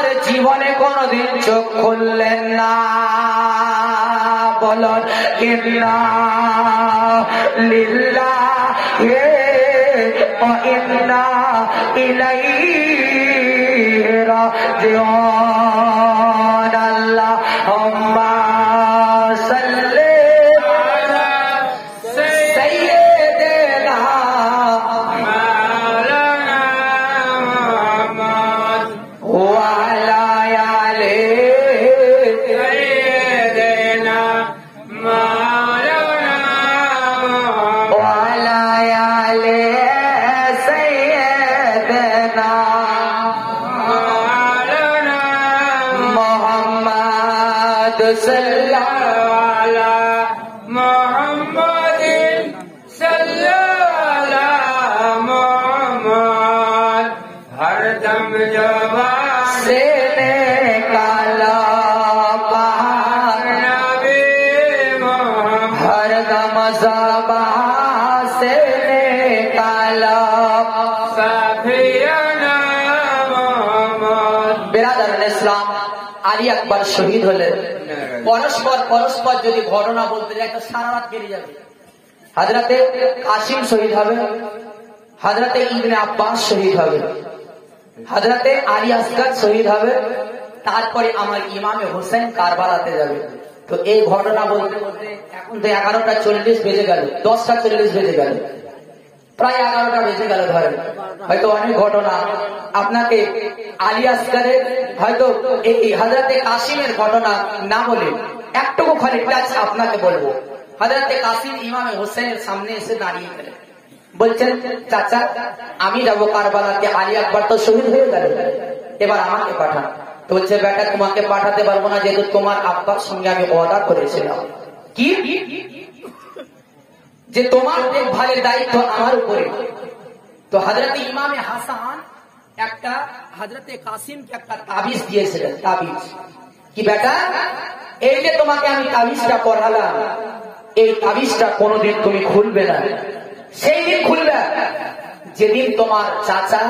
আর জীবনে কোনদিন চোখ খুললেন না। বলুন ইন্না লিল্লাহি ওয়া ইন্না ইলাইহি রাজিউন। আল্লাহুম্মা সাল্লি আলা সাইয়্যিদিনা মাওলানা মুহাম্মদ ওয়া আলা আলি সাইয়্যিদিনা মাওলানা ওয়া আলা আলি সাইয়্যিদিনা মাওলানা মুহাম্মদ সাল্লাল্লাহু আলা মুহাম্মাদিন সাল্লাল্লাহু আলা মুহাম্মদ। হরদম জবান से निकाला बाहर नबी मोहम्मद, हरदम ज़बान से निकाला सफियाना मोहम्मद। बिरादर इस्लाम, আলী আকবর শহীদ হলেন। পরস্পর পরস্পর যদি ঘটনা বলতে যায় তো সারা রাত কেটে যাবে। হযরতে কাসিম শহীদ হবে, হযরতে ইবনে আব্বাস শহীদ হবে, হযরতে আলী আসগর শহীদ হবে, তারপরে আমার ইমামে হোসেন কারবালাতে যাবে। তো এই ঘটনা বলতে বলতে এখন তো 11:40 বেজে গেল, 10:40 বেজে গেল, প্রায় 11টা বেজে গেল। ধরেন হয়তো অনেক ঘটনা আপনাকে আলী আসগরের হয়তো এই হযরতে কাসিমের ঘটনা না বলে একটুকু খালি টাচ আপনাকে বলবো। হযরতে কাসিম ইমামে হোসেনের সামনে এসে দাঁড়িয়ে গেলেন, বলছেন চাচা আমি যাবো কারবালাতে, আলী আকবর তো শহীদ হয়ে গেল, এবার আমাকে পাঠান। তো বলছে বেটা তোমাকে পাঠাতে পারবো না, যেহেতু তোমার আব্বার সঙ্গে আমি ওয়াদা করেছিলাম কি যে তোমার দেখভালের দায়িত্ব আমার উপরে। তো হযরতে ইমামে হাসান একটা হযরতে কাসিমকে একটা তাবিজ দিয়েছিলেন। তাবিজ কি বেটা, এই যে তোমাকে আমি তাবিজটা পড়ালাম, এই তাবিজটা কোনোদিন তুমি খুলবে না। সেই দিন খুলবে যেদিন তোমার চাচা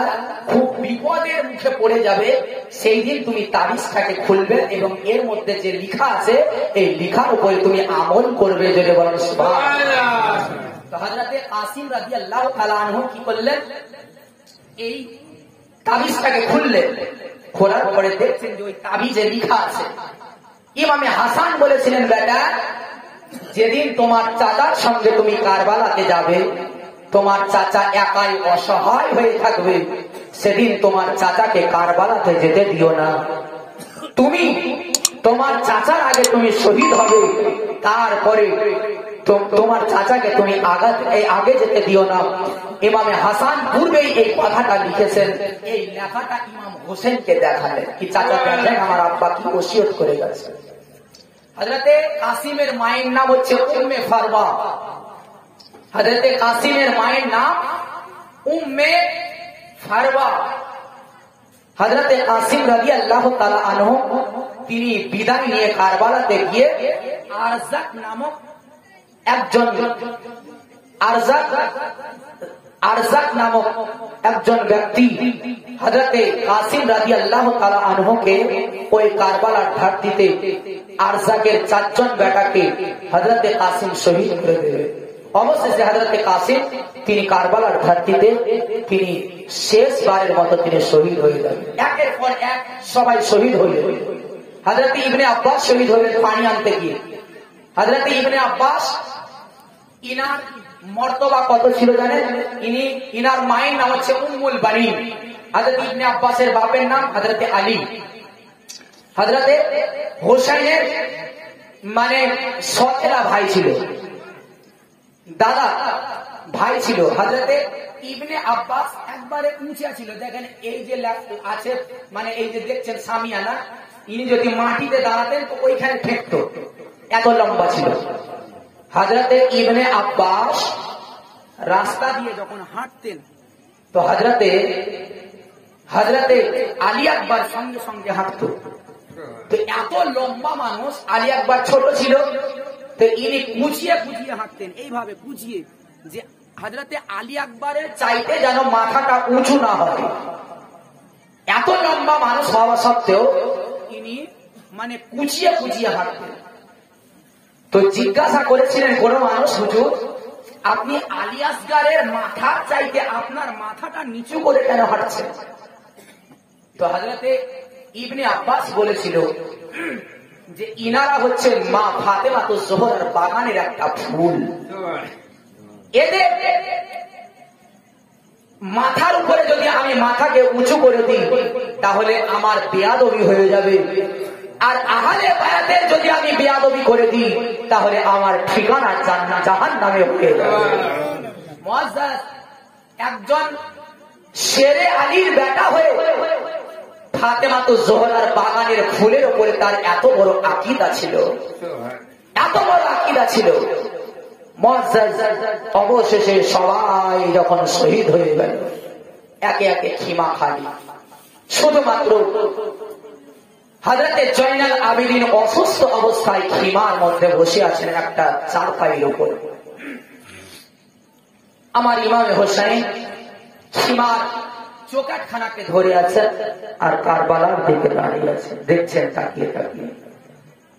খুব বিপদের মুখে পড়ে যাবে, সেই দিন তুমি তাবিজটাকে খুলবে এবং এর মধ্যে যে লেখা আছে এই লেখার উপরে তুমি আমল করবে। যদি বলেন সুবহানাল্লাহ। তো হযরতে কাসিম রাদিয়াল্লাহু তাআলা আনহু কি করলেন, এই তাবিজটাকে খুললেন। খোলার পরে দেখছেন যে ওই তাবিজে লেখা আছে। ইমামে হাসান বলেছিলেন বেটা যেদিন তোমার চাচার সঙ্গে তুমি কারবালাতে যাবে, তোমার চাচা একাই অসহায় হয়ে থাকবে, সেদিন তোমার চাচাকে কারবালাতে যেতে দিও না। তুমি তোমার চাচার আগে তুমি শহীদ হবে, তারপরে তোমার চাচাকে তুমি আগে যেতে দিও না। ইমামে হাসান পূর্বেই এই কথাটা লিখেছেন, এই লেখাটা ইমাম হোসেনকে দেখালেন কি চাচা দেখেন আমার আব্বা কি ওসিয়ত করে গেছে। হযরতে কাসিমের মায়ের নাম হচ্ছে উম্মে ফারওয়া। হযরতে কাসিমের মায়ের নাম উম্মে ফারওয়া। হযরতে কাসিম রাদিয়াল্লাহু তাআলা আনহু তিনি বিদায় নিয়ে কারবালাতে গিয়ে আরজাক নামক একজন আরজাক নামক একজন ব্যক্তি হযরতে কাসিম রাদিয়াল্লাহু তাআলা আনহুকে ওই কারবালার ঘাটিতে আরজাকের 4 জন বেটাকে হযরতে কাসিম শহীদ করে দেবে। অবশেষে হযরতে কাসিম তিনি কারবালার ঘাটিতে তিনি শেষবারের মতো তিনি শহীদ হয়ে যাবেন। একের পর এক সবাই শহীদ হলেন। হযরতে ইবনে আব্বাস শহীদ হলেন পানি আনতে গিয়ে। হযরতে ইবনে আব্বাস ইনার মর্তবা কত ছিল জানেন? ইনার মায়ের নাম হচ্ছে উম্মুল বানিন। হযরত ইবনে আব্বাসের বাপের নাম হযরতে আলী। হযরতে হোসেনের মানে সতেরা ভাই ছিল, দাদা ভাই ছিল। হযরতে ইবনে আব্বাস একবারে উঁচা ছিল, দেখেন এই যে আছে মানে এই যে দেখছেন সামিয়ানা, ইনি যদি মাটিতে দাঁড়াতেন তো ওইখানে ঠেকতো, এত লম্বা ছিল। হযরতে ইবনে আব্বাস রাস্তা দিয়ে যখন হাঁটতেন তো হযরতে আলী আকবর সঙ্গে সঙ্গে হাঁটতো। তো এত লম্বা মানুষ, আলী আকবর ছোট ছিল, তো ইনি কুচিয়ে কুচিয়ে হাঁটতেন, এইভাবে কুচিয়ে, যে হযরতে আলী আকবরের চাইতে যেন মাথাটা উঁচু না হয়, এত লম্বা মানুষ হওয়া সত্ত্বেও তিনি মানে কুচিয়ে কুচিয়ে হাঁটতেন। তো জিজ্ঞাসা করেছিলেন কোন মানুষ, হুজুর আপনি আলী আসগারের মাথার চাইতে আপনার মাথাটা নিচু করে কেন হাঁটছেন? তো হযরতে ইবনে আব্বাস বলেছিল যে ইনারা হচ্ছে মা ফাতেমাতুজ জোহরার বাগানের একটা ফুল। এদের মাথার উপরে যদি আমি মাথাকে উঁচু করে দিই তাহলে আমার বেয়াদবি হয়ে যাবে, আর আহলে বায়াতের যদি আমি বেয়াদবি করে দিই তাহলে আমার ঠিকানা জাহান্নামে হয়ে যাবে। মুআজ্জাজ একজন শেরে আলীর বেটা হয়ে ফাতেমাতুজ জোহরার বাগানের ফুলের উপরে তার এত বড় আকীদা ছিল, এত বড় আকীদা ছিল। মুআজ্জাজ অবশেষে সবাই যখন শহীদ হয়ে গেল, একে একে খিমা খালি, শুধুমাত্র হযরতে জয়নাল আবেদিন অসুস্থ অবস্থায় খিমার মধ্যে বসে আছেন একটা চারপাইয়ের উপর। আমার ইমামে হোসেন খিমার চোকাটখানাকে ধরে আছে আর কারবালার দিকে দাঁড়িয়ে আছে, দেখছেন তাকিয়ে তাকিয়ে।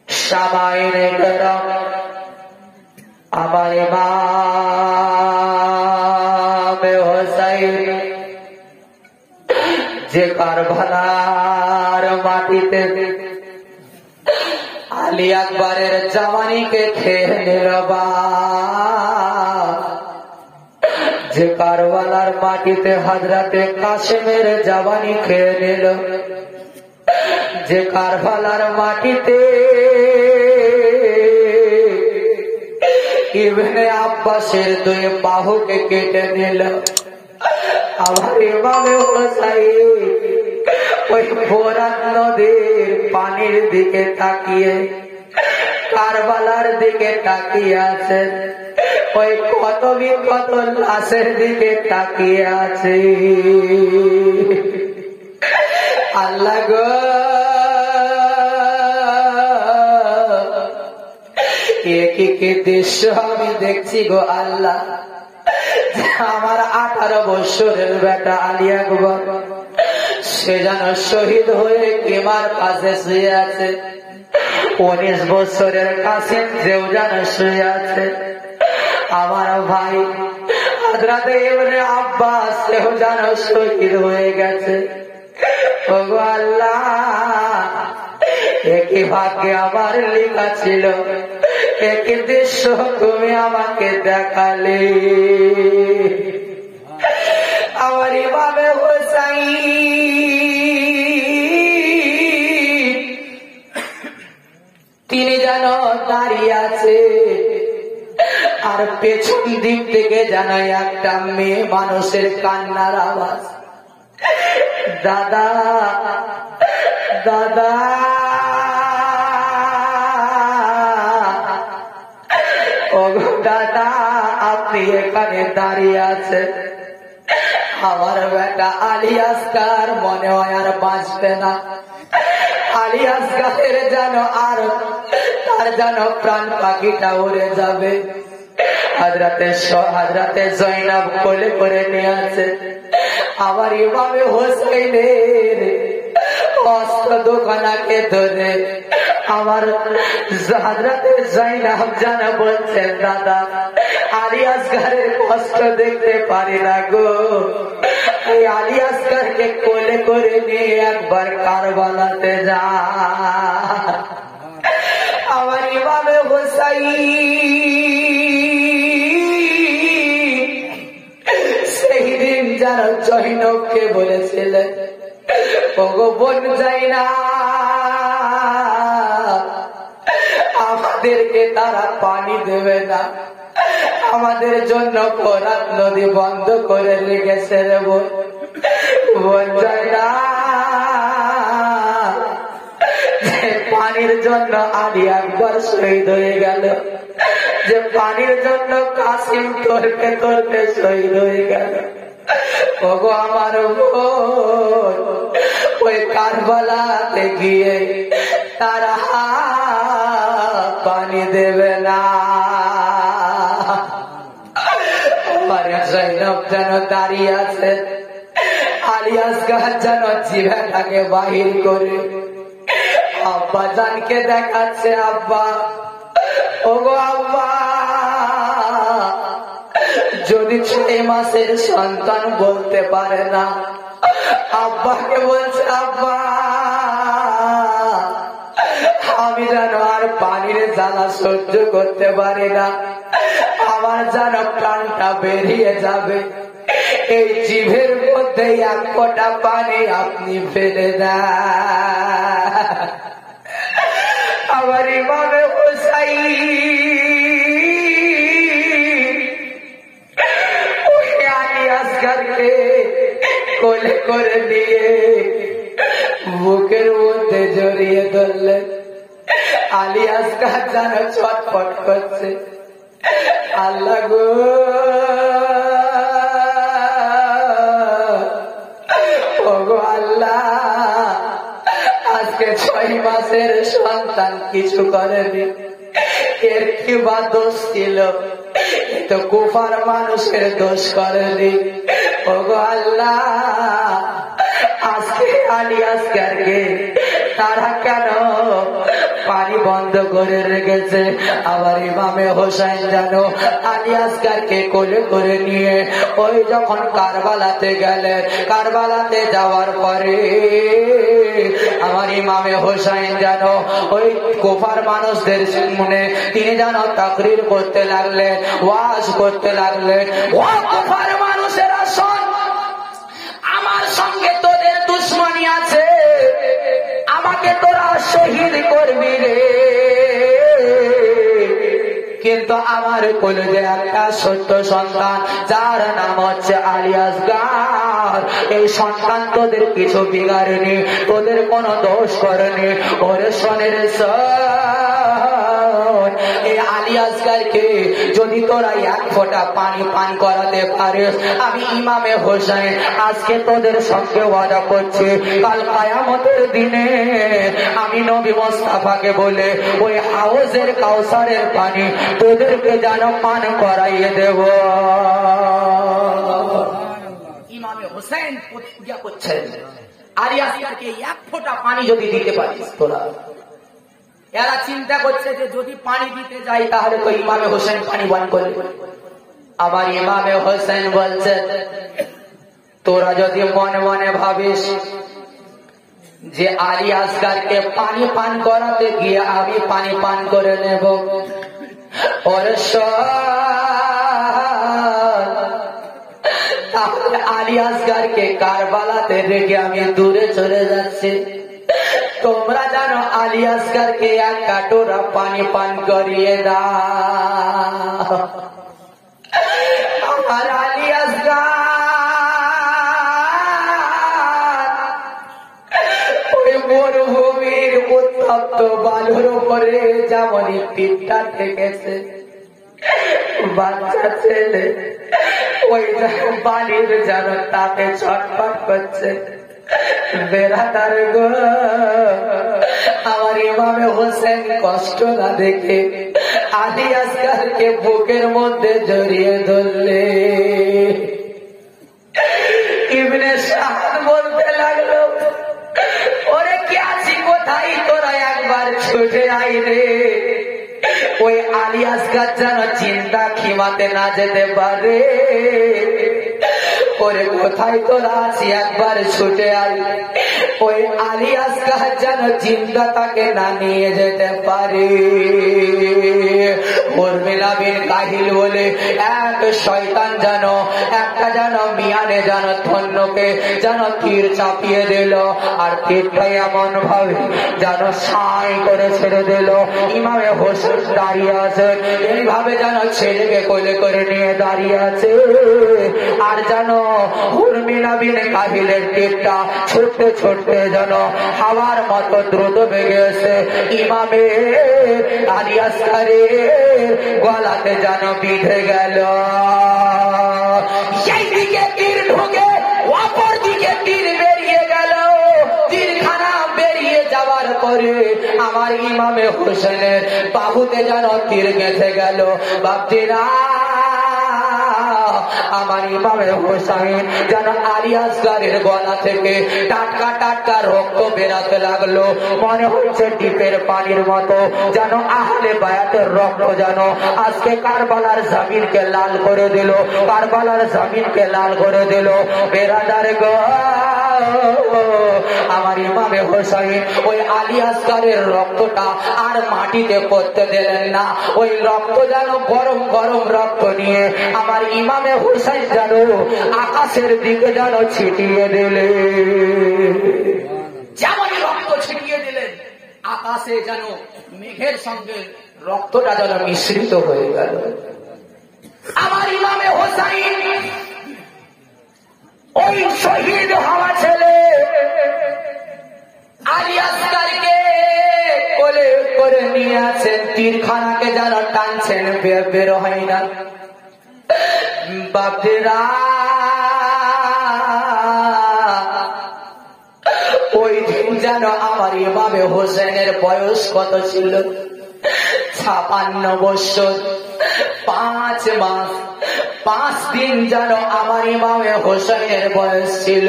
সামাইনে কেরাম আমার ইমামে হোসেন যে কারবালার মাটিতে আলী আকবরের জওয়ানিকে খেয়ে নিল, যে কারবালার মাটিতে হযরতে কাসেমের জওয়ানি খেয়ে নিল, যে কারবালার মাটিতে ইবনে আব্বাসের দুই বাহুকে কেটে নিল, আমার ইমামে হোসেন ওই ফোরাত নদীর পানির দিকে তাকিয়ে কারবালার দিকে তাকিয়ে আছে, ওই কত বিকত লাশের দিকে তাকিয়ে আছে। আল্লাহ গো, একই দৃশ্য আমি দেখছি গো আল্লাহ। আমার 18 বছরের বেটা আলী আকবর সে যেন শহীদ হয়ে কিমার পাশে শুয়ে আছে, 19 বছরের কাসেম যেও যেন শুয়ে আছে, আমার ভাই হযরতে ইবনে আব্বাস সেও যেন শহীদ হয়ে গেছে। ওগো আল্লাহ, একই ভাগ্যে আমার লেখা ছিল, একই দৃশ্য তুমি আমাকে দেখালে। আমার ইমামে হোসেন তিনি যেন দাঁড়িয়ে আছে, আর পেছন দিক থেকে যেন একটা মেয়ে মানুষের কান্নার আওয়াজ, দাদা দাদা ও দাদা আপনি এখানে দাঁড়িয়ে আছেন, আমার বেটা আলী আসগার মনে হয় আর বাঁচবে না। আলী আসগারের যেন আর তার যেন প্রাণ পাখিটা উড়ে যাবে। হযরতে জয়নাব কোলে করে নিয়ে আছে, আমার ইমামে হোসেনের অস্ত্র দোকানাকে ধরে আমার হযরতে জয়নাব যেন বলছেন, দাদা আলী আসগারের কষ্ট দেখতে পারি না গো, এই আলী আসগারকে কোলে করে নিয়ে একবার কারবালাতে যা। আমার ইমামে হোসেন সেই দিন যারা জয়নবকে বলেছিলেন, ওগো বোন যায়না, আমাদেরকে তারা পানি দেবে না, আমাদের জন্য ফোরাত নদী বন্ধ করে রেখেছে রে বোন, বোন যায়না। পানির জন্য আলী আকবর শহীদ হয়ে গেল, যে পানির জন্য কাসিম তর্কে তর্কে শহীদ হয়ে গেল। ওগো আমার বোন ওই কারবালাতে গিয়ে তারা পানি দেবে না। আমার জয়নব যেন দাঁড়িয়ে আছে, আলী আসগার যেন জিভাটাকে বাহির করে আব্বা জানকে দেখাচ্ছে, আব্বা ওগো আব্বা, যদি 6 মাসের সন্তান বলতে পারে না, আব্বাকে বলছে আব্বা আমি যেন আর পানির জ্বালা সহ্য করতে পারি না, আমার যেন প্রাণটা বেরিয়ে যাবে, এই জিভের মধ্যে 1 ফোঁটা পানি আপনি ফেলে দেন। আমার ইমামে হুসাইন আলী আসগরকে কোলে করে নিয়ে বুকের মধ্যে জড়িয়ে ধরলেন। আলী আসগর যেন ছটফট করছে, আল্লাহ গো ওগো আল্লাহ, আজকে 6 মাসের সন্তান কিছু করেনি, এর কি বা দোষ ছিল? তো কুফার মানুষের দোষ করেনি। ওগো আল্লাহ, আজকে আলী আসগরকে তারা কেন পানি বন্ধ করে রেখেছে? আবার ইমামে হোসেন যেন আলী আসগরকে কোলে করে নিয়ে ওই যখন কারবালাতে গেলেন, কারবালাতে যাওয়ার পরে আমার ইমামে হোসেন যেন ওই কুফার মানুষদের সামনে তিনি যেন তাকরীর করতে লাগলেন, ওয়াজ করতে লাগলেন, ও কুফার মানুষেরা শোন, আমার সঙ্গে তোদের দুশমনি আছে, আমাকে তোরা শহীদ করবি রে, কিন্তু আমার কলেজে একটা সত্য সন্তান যার নাম হচ্ছে আলী আসগর, এই সন্তান তোদের কিছু বিগাড়েনি, তোদের কোনো দোষ করেনি। ওরে শোনের এই আলী আসগরকে যদি তোরা 1 ফোঁটা পানি পান করাতে পারিস, আমি ইমামে হোসেন আজকে তোদের সঙ্গে ওয়াদা করছি, কাল কিয়ামতের দিনে আমি নবী মুস্তাফাকে বলে ওই হাউজের কাউসারের পানি তোদেরকে যেন পান করাইয়ে দেব। ইমামে হোসেন প্রতিজ্ঞা করছেন, আলী আসগরকে 1 ফোঁটা পানি যদি দিতে পারিস তোরা। এরা চিন্তা করছে যে যদি পানি দিতে যাই তাহলে তো ইমামে হোসেন পানি পান করবে। আবার ইমামে হোসেন বলছে, তোরা যদি মনে মনে ভাবিস যে আলী আসগরকে পানি পান করাতে গিয়ে আমি পানি পান করে নেব, ওরে তাহলে আলী আসগরকে কারবালাতে রেখে আমি দূরে চলে যাচ্ছি। তোমরা জানো আলী আসগরকে 1 কাটোরা পানি পান করিয়ে দাও। আমার আলী আসগর ওই মরুভূমির উত্তপ্ত বালুর উপরে যেমন পিঠটা ঠেকেছে, বাচ্চা ছেলে ওই বালির যেন তাতে ছটফট করছে। বেরাদার গো, আমার ইমামে হোসেন কষ্ট না দেখে আলী আসগরকে বুকের মধ্যে জড়িয়ে ধরলে। ইবনে সাদ বলতে লাগলো, ওরে কি আছি কোথায়, তোরা একবার ছুটে আই রে। ওই আলী আসগর যেন চিন্তা খিমাতে না যেতে পারে, ওরে কোথায় তোরা আছি একবার ছুটে আই। ওই আলী আসগর যেন চিন্তা তাকে না নিয়ে যেতে পারে। উর্মিলা বিন কাহিল বলে এক শয়তান যেন একটা যেন মিয়ানে যেন ধন্যকে যেন তীর চাপিয়ে দিল, আর তীরটা এমন ভাবে যেন সাই করে ছেড়ে দিল। ইমামে হোসেন দাঁড়িয়ে আছেন, এইভাবে যেন ছেলেকে কোলে করে নিয়ে দাঁড়িয়ে আছে, আর যেন উর্মিলা বিন কাহিলের তীরটা ছুটতে ছুটতে যেন হাওয়ার মতো দ্রুত বেগেছে ইমামে আলী আসগরের গলাতে যেন বিঁধে গেল। সেই দিকে তীর ঢুকে অপর দিকে তীর বেরিয়ে গেল। তীরখানা বেরিয়ে যাওয়ার পরে আমার ইমামে হোসেনের বাহুতে যেন তীর গেঁথে গেল। বাপজিরা, আমার ইমামে হোসেন যেন আলী আসগারের গলা থেকে টাটকা টাটকা রক্ত বেরাতে লাগলো, মনে হচ্ছে ডিপের পানির মতো, যেন আহলে বায়াতের রক্ত যেন আজকে কারবালার জমিনকে লাল করে দিল, কারবালার জমিনকে লাল করে দিল। বেরাদার গো, আমার ইমামে হোসেন ওই আলী আসগারের রক্তটা আর মাটিতে পড়তে দিলেন না, ওই রক্ত যেন গরম গরম রক্ত নিয়ে আমার ইমামে হোসেন যেন আকাশের দিকে যেন ছিটিয়ে দিলেন। যেমনই রক্ত ছিটিয়ে দিলেন আকাশে যেন মেঘের সঙ্গে রক্তটা যেন মিশ্রিত হয়ে গেল। আমার ইমামে হোসেন ওই শহীদ হওয়া ছেলে আলী আসগারকে কোলে করে নিয়ে আছেন, তীরখানাকে যেন টানছেন, বের হয় না। বাপেরা ওই দিন যেন আমার ইমামে হোসেনের বয়স কত ছিল? 56 বছর 5 মাস 5 দিন যেন আমার ইমামে হোসেনের বয়স ছিল।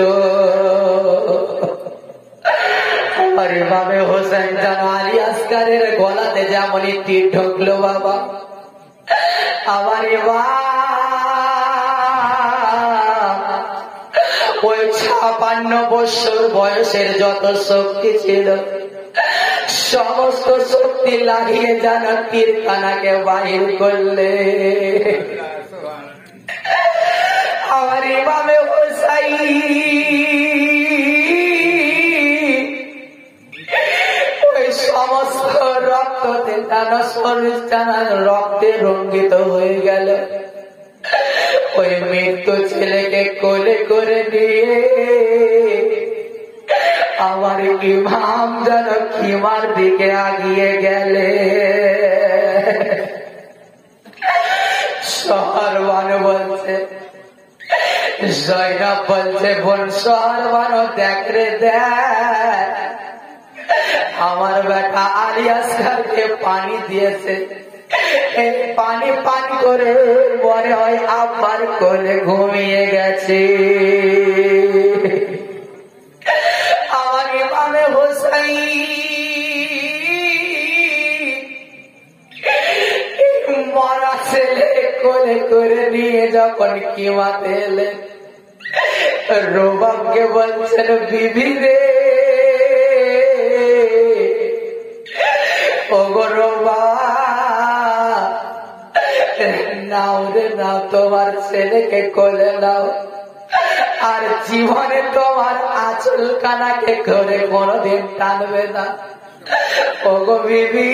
আমার ইমামে হোসেন যেন আলী আসগারের গলাতে যেমনই তীর ঢুকলো বাবা, আমার ওই 56 বছর বয়সের যত শক্তি ছিল সমস্ত শক্তি লাগিয়ে যেন তীরখানাকে বাহির করলে। আমার ইমামে হোসেন ওই সমস্ত রক্ততে যেন শরীর যেন রক্তে রঙ্গিত হয়ে গেল। ওই মৃত্যু ছেলেকে কোলে করে নিয়ে আমার ইমাম যেন খিমার দিকে আগিয়ে গেলে। শহরবানু বলছে, জয়নাব বলছে, বোন শহরবানু দেখ রে দেখ, আমার বেটা আলী আসগারকে পানি দিয়েছে, এই পানি পান করে মনে হয় আব্বার কোলে ঘুমিয়ে গেছে। আমার ইমামে হোসেন মরা ছেলে কোলে করে নিয়ে যখন কিমাতে এলেন, রোবাবকে বলছেন, বিবি রে ওগো রোবা, নাও রে নাও, তোমার ছেলেকে কোলে নাও, আর জীবনে তোমার আঁচল কানাকে করে কোনদিন টানবে না। ওগো বিবি,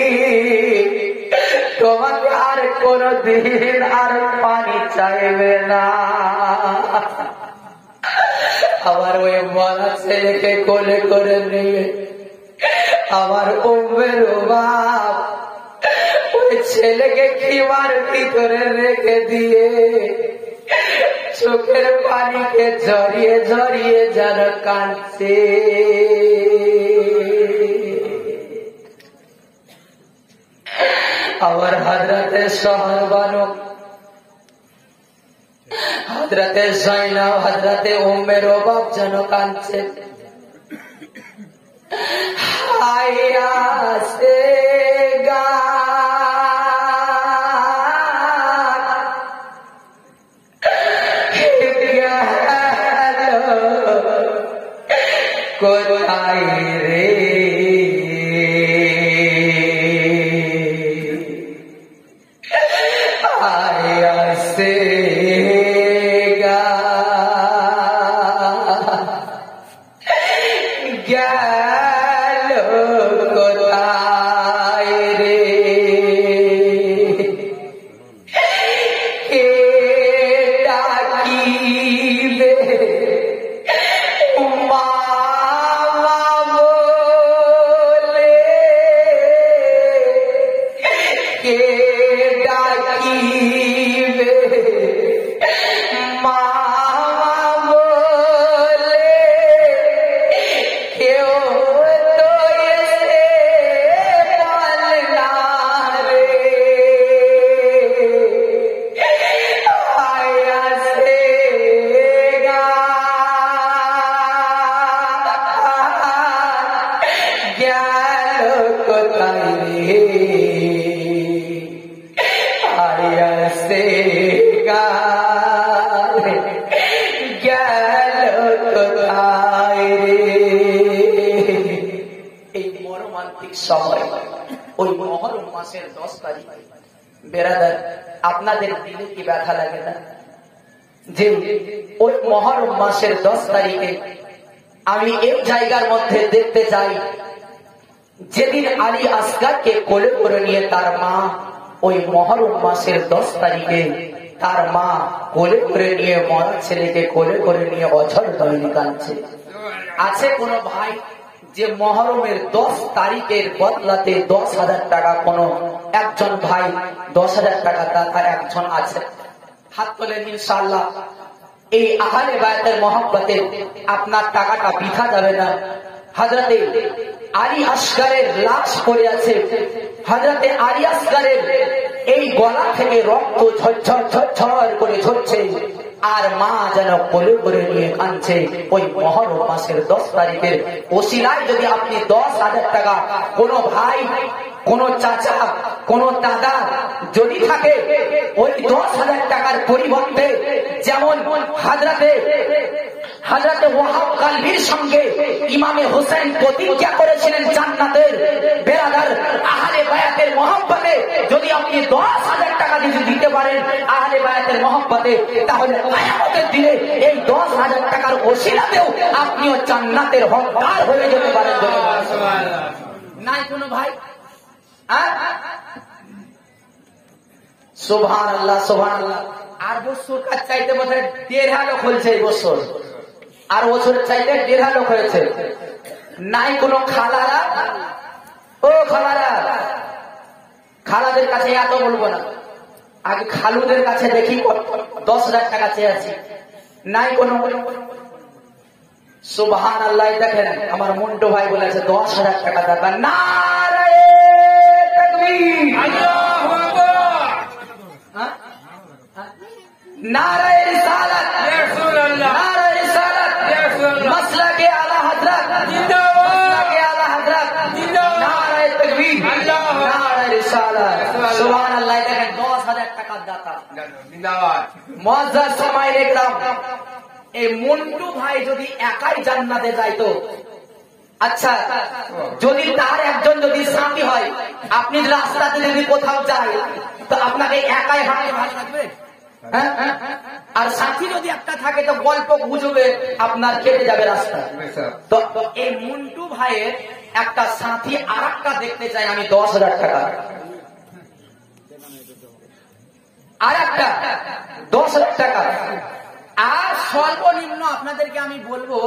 তোমাকে আর কোনদিন আর পানি চাইবে না। আমার ওই মরা ছেলেকে কোলে করে নিয়ে আমার উম্মের বাপ ওই ছেলেকে খিমার ভিতরে রেখে দিয়ে চোখের পানিকে ঝরিয়ে ঝরিয়ে যেন কাঁদছে। আমার হযরতে শহরবানু, হযরতে জয়নাব, হযরতে উম্মে রবাব যেন কাঁদছে। আইয়া সে গা কোথায় রে আয়া সে গা গেল কোথায় রে, কে ডাকিবে মা সময় ওই মহরম মাসের 10 তারিখ, বেরাদার আপনাদের দিলে কি ব্যথা লাগে না যে ওই মহরম মাসের 10 তারিখে আমি এই জায়গার মধ্যে দেখতে যাই যেদিন আলী আসগারকে কোলে করে নিয়ে তার মা ওই মহরম মাসের 10 তারিখে তার মা কোলে করে নিয়ে মরা ছেলেকে কোলে করে নিয়ে অঝর দয়নি কাঁদছে। আছে কোন ভাই যে মহরমের 10 তারিখের বদলাতে 10,000 টাকা, কোন একজন ভাই 10,000 টাকা দাতা একজন আছে? হাত তোলেন ইনশাআল্লাহ। এই আহলে বায়াতের মহব্বতে আপনার টাকাটা বৃথা যাবে না। হযরতে আলী আসগারের লাশ পড়ে আছে, হযরতে আলী আসগারের এই গলা থেকে রক্ত ঝরঝর ঝরঝর করে ঝরছে, আর মা যেন কোলে করে নিয়ে কাঁদছে। ওই মহরম মাসের 10 তারিখের ওসিলায় যদি আপনি 10,000 টাকা কোন ভাই, কোন চাচা, কোন দাদা যদি থাকে, ওই 10,000 টাকার পরিবর্তে যেমন হযরতে ওয়াহাব কালবির সঙ্গে ইমামে হোসেন প্রতিজ্ঞা করেছিলেন জান্নাতের, বেরাদার আহলে বায়াতের মহব্বতে যদি আপনি 10,000 টাকা যদি দিতে পারেন আহলে বায়াতের মহব্বতে, তাহলে কিয়ামতের দিনে এই 10,000 টাকার ওসিলাতেও আপনিও জান্নাতের হকদার হয়ে যেতে পারেন। নাই কোনো ভাই? সুবহানাল্লাহ সুবহানাল্লাহ। আর বছর কাজ চাইতে বোধহয় 1.5 লক্ষ হয়েছে এই বছর, আর বছরের চাইতে 1.5 লক্ষ হয়েছে। নাই কোন খালারা? ও খালারা, খালাদের কাছে এত বলবো না, আগে খালুদের কাছে দেখি 10,000 টাকা চেয়ে আছি। নাই কোন? সুবহানাল্লাহ। দেখেন আমার মন্টু ভাই বলেছে 10,000 টাকা দেবেন। নারায়ে তাকবীর, আল্লাহু আকবার, নারায়ে রিসালাত, রাসূলুল্লাহ, নারায়ে রিসালাত, রাসূলুল্লাহ, মাসলাকে আলা হযরত জিন্দাবাদ, মাসলাকে আলা হযরত জিন্দাবাদ, নারায়ে তাকবীর, আল্লাহু আকবার, নারায়ে রিসালাত, সুবহানাল্লাহ। দেখেন 10,000 টাকা দাতা জিন্দাবাদ। মুআজ্জাজ সামাইয়ে کرام, এই মন্টু ভাই যদি একাই জান্নাতে যাইতো, আচ্ছা যদি তার একজন যদি সাথী হয়, আপনি রাস্তাতে যদি কোথাও যায় তো আপনাকে একাই হাঁটতে ভালো লাগবে? আর সাথী যদি একটা থাকে তো গল্প গুজবে আপনার কেটে যাবে রাস্তা। তো এই মন্টু ভাইয়ের একটা সাথী আর একটা দেখতে চাই আমি 10,000 টাকা, আর একটা 10,000 টাকা। আর সর্বনিম্ন আপনাদেরকে আমি বলবো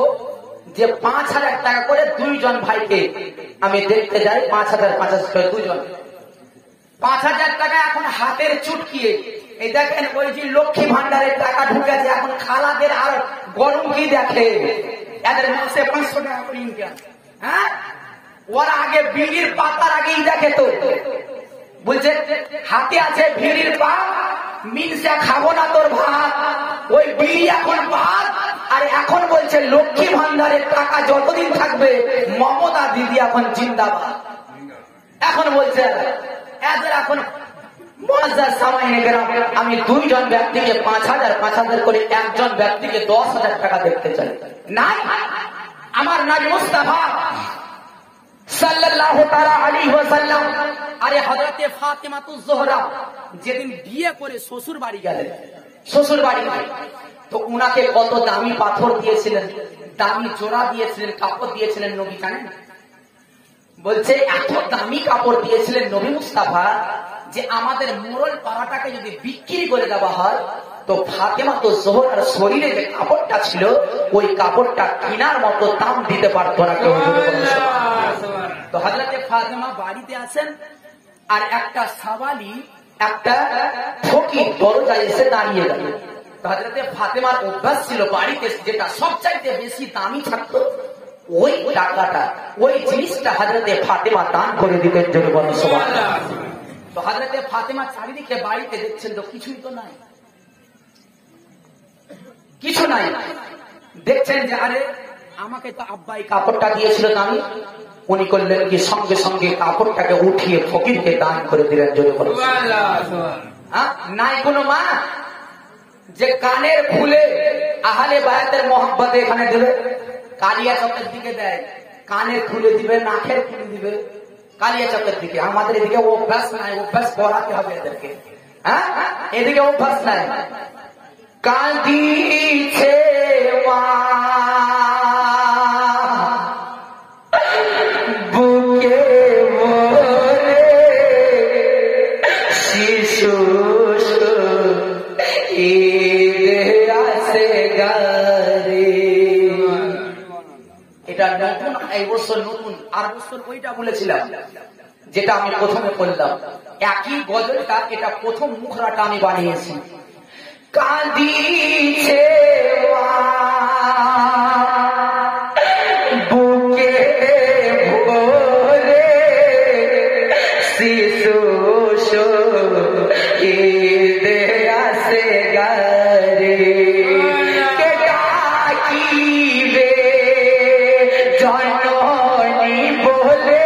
যে 5,000 টাকা করে 2 জন ভাইকে আমি দেখতে যাই। 5,000 2 জন, 5,000 টাকা এখন হাতের চুটকিয়ে। এই দেখেন ওই যে লক্ষ্মী ভান্ডারের টাকা ঢুকেছে, এখন খালাদের আর গরম কি দেখে, এদের মাসে 500 টাকা করে ইনকাম। হ্যাঁ, ওরা আগে বিড়ির পাতার আগেই দেখে তো বলছে হাতে আছে বিড়ির পা, মিলসা খাবো না তোর ভাত, ওই বিড়ি এখন ভাত। আর এখন বলছে লক্ষ্মী ভান্ডারের টাকা যতদিন থাকবে মমতা দিদি এখন জিন্দাবাদ। এখন বলছে এদের এখন মুআজ্জাজ সামাইয়ে کرام, আমি 2 জন ব্যক্তিকে 5,000 করে, একজন ব্যক্তিকে 10,000 টাকা দেখতে চাই। নাই, আমার নবী মুস্তাফা সাল্লাল্লাহু তাআলা আলাইহি ওয়াসাল্লাম, আরে হযরতে ফাতেমাতুজ জোহরা যেদিন বিয়ে করে শ্বশুর বাড়ি গেলেন, শ্বশুর বাড়ি তো উনাকে কত দামি পাথর দিয়েছিলেন, দামি জোড়া দিয়েছিলেন, কাপড় দিয়েছিলেন নবী জানেন? বলছে এত দামি কাপড় দিয়েছিলেন নবী মুস্তাফা যে আমাদের মোরল পাড়াটাকে যদি বিক্রি করে দেওয়া হয় তো ফাতেমাতুজ জোহরার শরীরে যে কাপড়টা ছিল ওই কাপড়টা কেনার মতো দাম দিতে পারতো না কেউ। তো হযরতে ফাতেমা বাড়িতে আছেন, আর একটা সাওয়ালি, একটা ফকির দরজায় এসে দাঁড়িয়ে গেল। তো হযরতে ফাতেমার অভ্যাস ছিল বাড়িতে যেটা সবচাইতে বেশি দামি থাকতো ওই টাকাটা, ওই জিনিসটা হযরতে ফাতেমা দান করে দিতেন। জোরে বলুন সুবহানাল্লাহ। তো হযরতে ফাতেমা চারিদিকে বাড়িতে দেখছেন তো কিছুই তো নাই, কিছু নাই। দেখছেন যে আরে আমাকে তো আব্বাই কাপড়টা দিয়েছিল দামি, উনি করলেন কি সঙ্গে সঙ্গে কাপড়টাকে উঠিয়ে ফকিরকে দান করে দিলেন। জোরে বলুন সুবহানাল্লাহ। নাই কোনো মা যে কানের ফুলে আহলে বায়াতের মহব্বতে এখানে দেবে, কালিয়া চকের দিকে দেয়, কানের খুলে দিবে, নাকের খুলে দিবে, কালিয়াচকের দিকে। আমাদের এদিকে অভ্যাস নাই, অভ্যাস করাতে হবে এদেরকে। হ্যাঁ, এদিকে অভ্যাস নাই। কাঁদিছে মা বুকে মরে শিশু আসে গারে। এটা নতুন, এই বছর নতুন। আর বছর ওইটা বলেছিলাম যেটা আমি প্রথমে বললাম, একই গজলটা, এটা প্রথম মুখরাটা আমি বানিয়েছি। কাঁদিছে বুকে ভরে শিশু ঈদে আসে গারে, কে ডাকিবে জননী বলে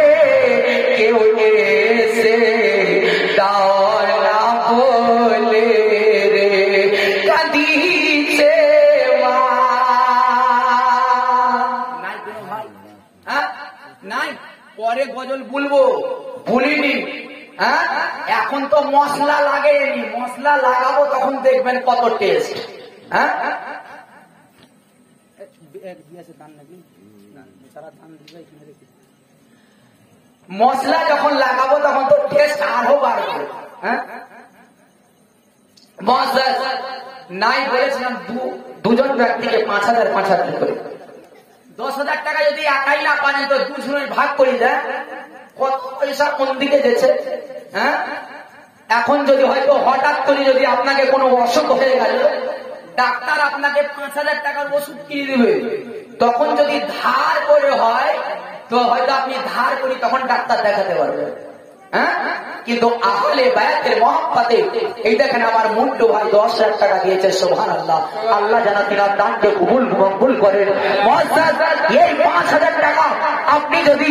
কেউ এসে দাও না বলে রে। কাঁদিছে মা। নাই কোনো ভাই? হ্যাঁ নাই, পরে গজল বলবো, ভুলিনি। হ্যাঁ, এখন তো মশলা লাগেনি, মশলা লাগাবো তখন দেখবেন কত টেস্ট। হ্যাঁ, মশলা যখন লাগাবো তখন তো টেস্ট আরো বাড়বে। হ্যাঁ, মশলা নাই বলেছিলাম দুজন ব্যক্তিকে 5,000 5,000 করে। 10,000 টাকা যদি একাই না পারেন তো দুজনের ভাগ করে দেয়, কত পয়সা কোন দিকে যেছে। হ্যাঁ, এখন যদি হয়তো হঠাৎ করে যদি আপনাকে কোনো অসুখ হয়ে গেল, ডাক্তার আপনাকে 5,000 টাকার ওষুধ কিনে দিবে, তখন যদি ধার করে হয় তো হয়তো আপনি ধার করি তখন ডাক্তার দেখাতে পারবেন। হ্যাঁ, কিন্তু আহলে বায়াতের মহব্বতে এই দেখেন আমার মুন্ডু ভাই 10,000 টাকা দিয়েছে। সুবহানাল্লাহ। আল্লাহ যেন তিনার দানকে কবুল করেন। এই 5,000 টাকা আপনি যদি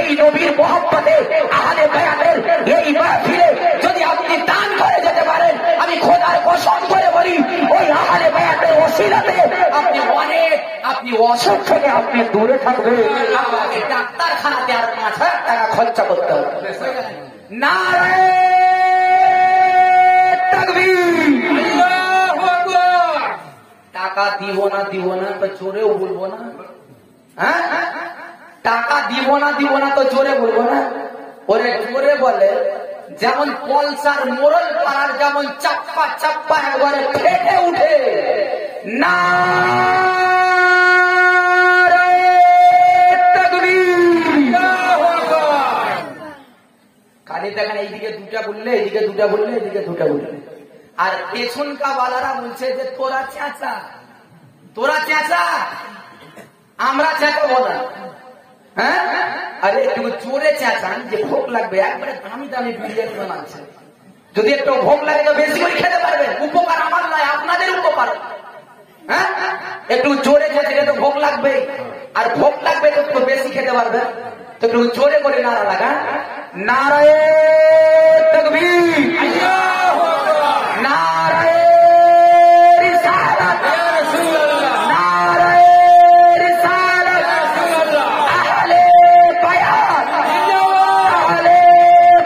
এই নবীর মহব্বতে আহলে বায়াতের এই মাহফিলে যদি আপনি দান করে যেতে পারেন, আমি খোদার কসম করে বলি ওই আহলে বায়াতের ওসিলাতে আপনি অসুখ থেকে আপনি দূরে থাকবেন। আপনাকে ডাক্তারখানাতে আর 5,000 টাকা খরচা করতে হবে। নারে তাকবীর, আল্লাহু আকবার। টাকা দিব না তো জোরেও বলবো না। হ্যাঁ, টাকা দিব না তো জোরে বলবো না। ওরে জোরে বলে যেমন পলসার মোড়ল পাড়ার যেমন চাপ্পা চাপ্পা একবারে ফেটে উঠে। না দেখেন এইদিকে দুটা বললে, এদিকে দুটা বললে, এদিকে দুটা বললে, আর পেছনকা বালারা বলছে যে তোরা চেঁচা, তোরা চেঁচা, আমরা চেঁচাবো না। হ্যাঁ, আরে একটু জোরে চেঁচান, যে ভোগ লাগবে। একবারে দামি দামি বিরিয়ানি বানাচ্ছে, যদি একটু ভোগ লাগে তো বেশি করে খেতে পারবেন। উপকার আমার নয়, আপনাদের উপকার। হ্যাঁ, একটু জোরে চেঁচলে তো ভোগ লাগবে, আর ভোগ লাগবে তো একটু বেশি খেতে পারবেন। তো একটু জোরে করে নারা লাগা। নারায়ে তাকবীর, আল্লাহু আকবার। নারায়ে রিসালাত, ইয়া রাসূলুল্লাহ। নারায়ে রিসালাত, ইয়া রাসূলুল্লাহ। আহলে বায়াত জিন্দাবাদ, আহলে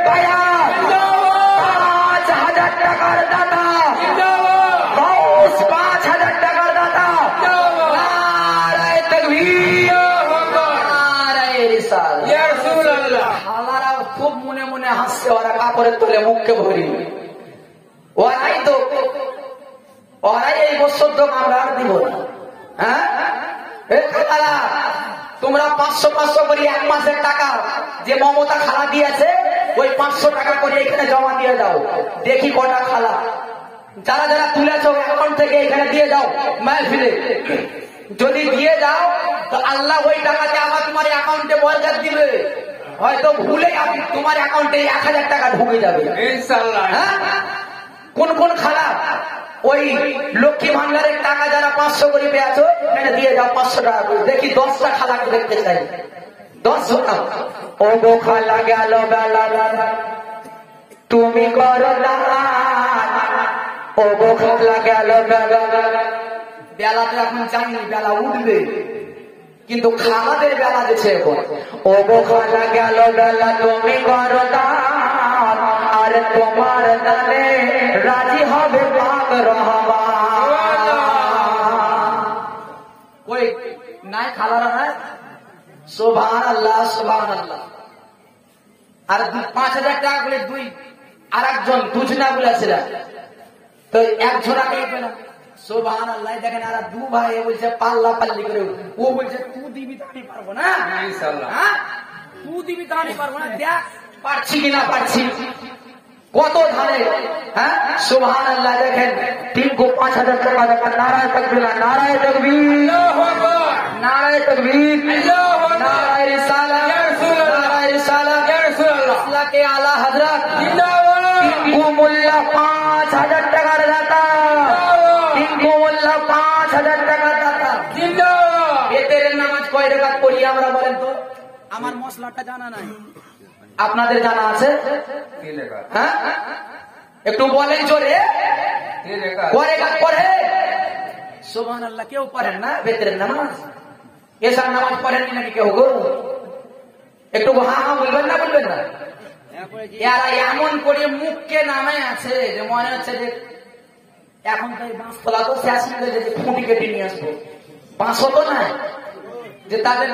বায়াত জিন্দাবাদ। 5,000 টাকার দাতা জিন্দাবাদ, গাউস 5,000 টাকার দাতা জিন্দাবাদ। নারায়ে তাকবীর, আল্লাহু আকবার। নারায়ে রিসালাত, ইয়া রাসূলুল্লাহ। খুব মনে মনে হাসছে, ওরা কাপড়ের তোলে মুখকে ভরি। ওরাই তো, ওরাই এই বছর তো আমরা আর দিব না। হ্যাঁ, তোমরা 500 করে 1 মাসের টাকা যে মমতা খালা দিয়েছে, ওই 500 টাকা করে এখানে জমা দিয়ে দাও। দেখি কটা খালা যারা যারা তুলেছ অ্যাকাউন্ট থেকে এখানে দিয়ে দাও মাহফিলে। যদি দিয়ে দাও তো আল্লাহ ওই টাকাতে আবার তোমার অ্যাকাউন্টে বরকত দিবে। হয়তো ভুলে তোমার অ্যাকাউন্টে 1,000 টাকা ঢুকে যাবে ইনশাআল্লাহ। হ্যাঁ, কোন কোন খালা ওই লক্ষ্মী ভান্ডারের টাকা যারা 500 করে পেয়েছো এখানে দিয়ে যাও 500 টাকা করে। দেখি 10টা খালাকে দেখতে চাই। 10 টা। ও গো খালা গেল বেলা তুমি করো না, ও গো খালা গেল বেলা। বেলা তো এখন জানি, বেলা উঠবে। কিন্তু খালাদের বেলা দিচ্ছে এখন, ও গো খালা গেল বেলা তুমি করো দান, আর তোমার দানে রাজি হবে পাক রহমান। ওই নাই খালারা নাই, সুবহানাল্লাহ সুবহানাল্লাহ। আর 5,000 টাকা করে দুই আর একজন দুজনা বলেছিলেন, তো এক ঝোড়া নিয়ে পেলাম। সুবহানাল্লাহ। দেখেন আর দু ভাই বলছে পাল্লা পাল্লি করে, ও বলছে তুই দিবি তো আমি পারবো না, তুই দিবি তো আমি পারবো না, দেখ পারছি কিনা পারছি। কত ধারে, হ্যাঁ সুবহানাল্লাহ। দেখেন 5,000 টাকা দেখা। নারায়ে তাকবীর, নারায়ে তাকবীর, নারায়ে তাকবীর, নারায়ে রিসালাত, নারায়ে রিসালাত, আল্লাহ के आला हजरत जिंदाबाद। টিঙ্কু মোল্লা 5,000 টাকার দাতা, টিঙ্কু মোল্লা 5,000 টাকার দাতা জিন্দাবাদ। বেতের নামাজ কয় রাকাত পড়ি আমরা বলেন তো? আমার মশলাটা জানা নাই, আপনাদের জানা আছে? হ্যাঁ একটু বলেন জোরে। কয় রাকাত পড়ে? সুবহানাল্লাহ। কেউ পড়েন না বেতের নামাজ? এসব নামাজ পড়েননি নাকি কেউ গো? একটু হ্যাঁ হ্যাঁ বলবেন না, বলবেন না? এরা এমন করে মুখকে নামে আছে যে মনে হচ্ছে যে এখন তো বাঁশ তোলা তো শেষ হয়ে গেছে, খুঁটি কেটে নিয়ে আসবো। বাঁশও তো নাই যে তাদের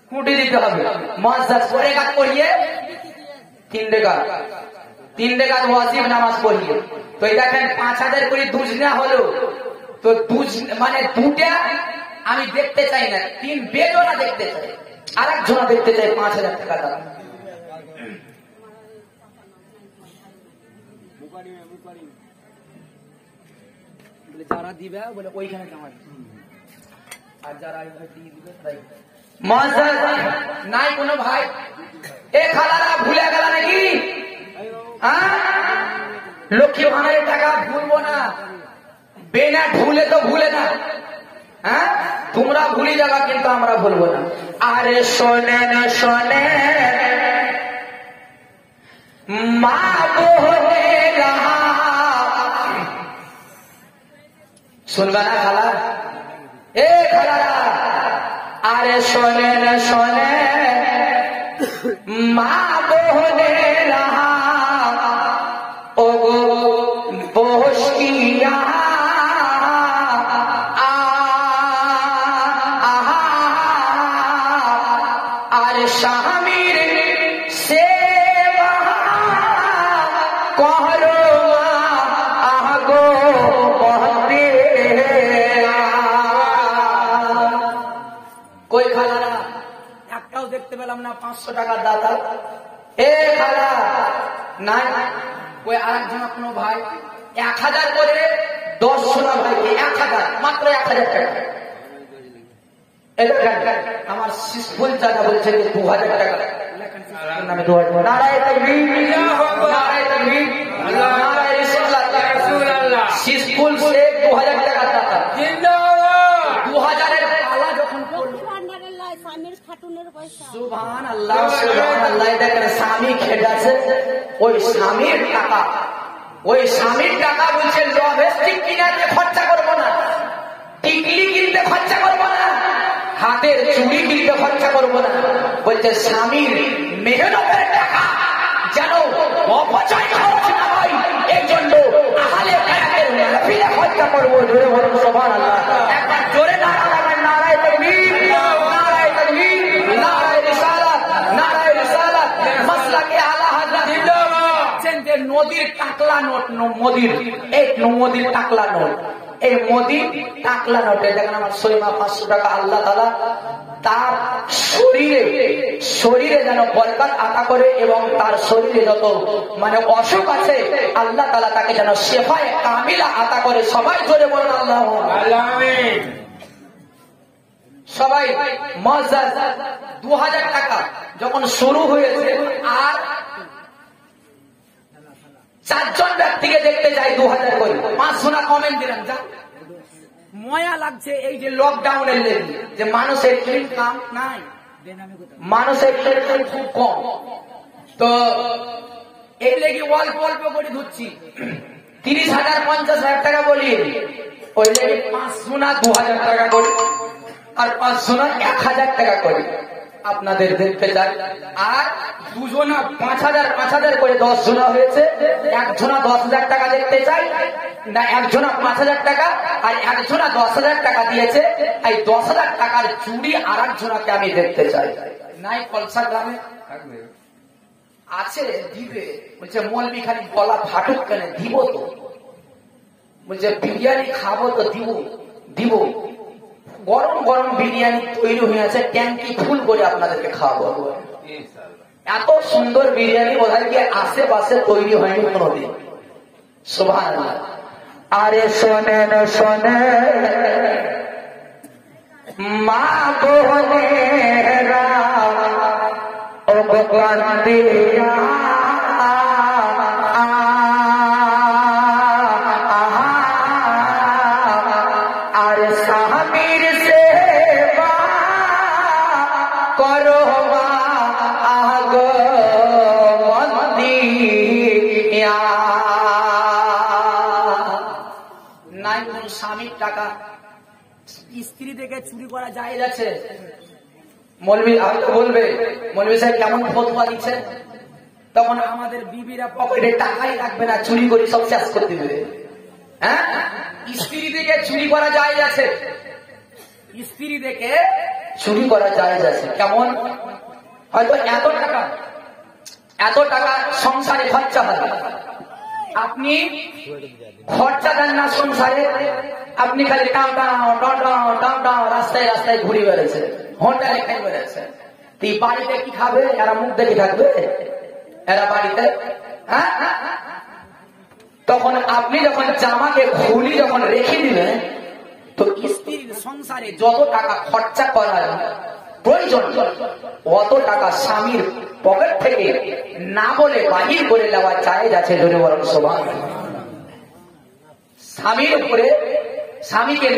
খুঁটি দিতে হবে। মাঝ পরে কাজ পড়িয়ে 3 রেখাত, 3 রেখাত ওয়াজিব নামাজ পড়িয়ে। তো এই দেখেন 5,000 করে দুজনা হলো, তো মানে দুটা আমি দেখতে চাই না, 3 বেজনা দেখতে চাই, আর একজনা দেখতে চাই 5,000 টাকা দাম। যারা দিবে বলে ওইখানে জমা দিবে, আর যারা দিয়ে দিবে তাই নাই কোনো ভাই। এ খালারা ভুলে গেল নাকি? লক্ষ্মী ভাঙারের টাকা ভুলবো না, বেনা ভুলে তো ভুলে না। হ্যাঁ তোমরা ভুলে যাবা কিন্তু আমরা ভুলবো না। আরে শোনে না শোনে মা বলে শুনবা না খালা? এ খালারা আরে শোনে না শোনে মা বলে রহা, ও গো বসকিয়া আর স্বামীর সেবা করো আগো বহতে। কই খালারা একটাও দেখতে পেলাম না 500 টাকার দাতা। এ খালা নাই, কই আরেকজন কোনো ভাই 1,000 করে 10 জনা ভাইকে 1,000, মাত্র 1,000 টাকা। আমার শিশফুল দাদা বলছে 2,000 টাকা নামে 2,000। নারায়ে তাকবীর, নারায়ে তাকবীর, নারায়ে রিসালাত। শিশফুল শেখ 2,000 টাকা দাতা জিন্দাবাদ। 2,000 এর পালা যখন পড়লো, সুবহানাল্লাহ সুবহানাল্লাহ। দেখেন স্বামী খেটাছে, ওই স্বামীর টাকা, ওই স্বামীর টাকা বলছে লভেস্টিক কিনাতে খরচা করবো না, টিকলি কিনতে খরচা করবো না, হাতের চুড়ি কিনতে খরচা করবো না। বলছে স্বামীর মেহনতের টাকা যেন অপচয় খরচ না হয়, এই জন্য আহলে বায়াতের মাহফিলে খরচা করবো। জোরে বলুন সুবহানাল্লাহ। একবার জোরে নারা লাগান, নারায়ে তাকবীর, নারায়ে তাকবীর, নারায়ে রিসালাত, নারায়ে রিসালাত। মাসলাকে আলা হযরত জিন্দাবাদ। যে নদীর টাকলা নোট, মোদির এক মোদির টাকলা নোট, এই মোদির টাকলা নোটে দেখেন আমার সইমা 500 টাকা। আল্লাহ তাআলা তার শরীরে যেন বরকত আতা করে এবং তার শরীরে যত মানে অসুখ আছে আল্লাহ তাআলা তাকে যেন শেফায়ে কামিলা আতা করে। সবাই জোরে বলেন আল্লাহুম্মা আমিন। সবাই মজা 2,000 টাকা যখন শুরু হয়েছে, আর 4 জন ব্যক্তিকে দেখতে যাই 2,000 করে, 5 জনা কমেন্ট দিলেন। যা ময়া লাগছে এই যে লকডাউনের লেগে যে মানুষের ইনকাম নাই, মানুষের ইনকাম খুব কম, তো এই লেগে অল্প অল্প করে ধুচ্ছি। 30,000 50,000 টাকা বলি, ওই লেগে 5 জনা 2,000 টাকা করে আর 5 জনা 1000 টাকা করে আপনাদের দেখতে চাই। আর 2 জনা 5000 করে 10 জনা হয়েছে। 1 জনা 10,000 টাকা দেখতে চাই না, 1 জনা 5000 টাকা আর 1 জনা 10,000 টাকা দিয়েছে। এই 10,000 টাকার চুড়ি আর 1 জনাকে আমি দেখতে চাই। নাই কলসা গ্রামে আছে, দিবে। বলছে মৌলবি খালি গলা ফাটুক কেন, দিব তো। বলছে বিরিয়ানি খাবো তো, দিব। গরম গরম বিরিয়ানি তৈরি হয়ে আছে, ট্যাঙ্কি ফুল করে আপনাদেরকে খাওয়াবো। এত সুন্দর বিরিয়ানি বোধহয় কি আশেপাশে তৈরি হয়নি কোনোদিন। সুবহানাল্লাহ। আরে শোনেন মা বোনেরা ও কান্দিয়া আর স্বামীর সেবা করো মা আগো মন্দিয়া। নাই কোন স্বামীর টাকা স্ত্রী থেকে চুরি করা যায় যাচ্ছে। মৌলবি হয়তো বলবে মৌলবি সাহেব কেমন ফতোয়া দিচ্ছেন, তখন আমাদের বিবিরা পকেটে টাকাই রাখবে না, চুরি করে সব শেষ করে দিবে। হ্যাঁ, স্ত্রী থেকে চুরি করা যায় যাচ্ছে, স্ত্রী থেকে চুরি করা যায় যাচ্ছে। কেমন? হয়তো এত টাকা সংসারে খরচা হয়, আপনি খরচা দেন না সংসারে, আপনি খালি টাও রাস্তায় রাস্তায় ঘুরে বেড়েছে, হোটেলে খাই বেড়েছে। তুই বাড়িতে কি খাবে? এরা মুখ দেখে থাকবে, এরা বাড়িতে। হ্যাঁ, তখন আপনি যখন জামাকে খুলি যখন রেখে দিবেন, তো স্ত্রীর সংসারে যত টাকা খরচা করার প্রয়োজন অত টাকা স্বামীর পকেট থেকে না বলে বাহির করে দেওয়া চাই যাচ্ছে। জোরে বরং সুবহানাল্লাহ। স্বামীর উপরে স্বামীকে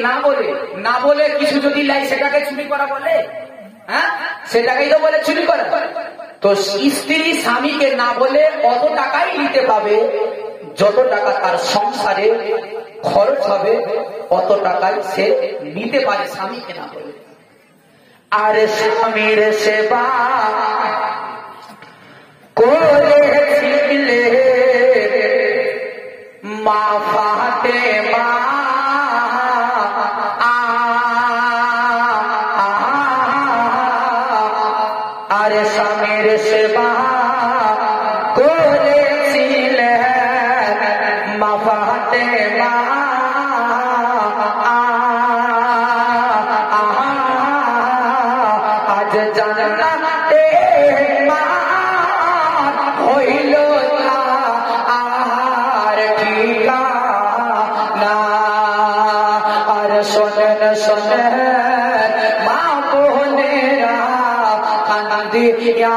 না বলে কিছু যদি লাই, সেটাকে চুরি করা বলে। হ্যাঁ, সেটাকেই তো বলে চুরি করা। তো স্ত্রী স্বামীকে না বলে অত টাকাই নিতে পাবে যত টাকা তার সংসারে খরচ হবে, অত টাকাই সে নিতে পারে স্বামীকে না বলে। আর স্বামীর সেবা করেছিলে মা ফাতেমা, আর স্বামীর সেবা করেছিলে মা ফাতেমা। আজ জান্নাতে মা হইল আর ঠিকানা। আর শোনেন মা বোনেরা কান্দিয়া,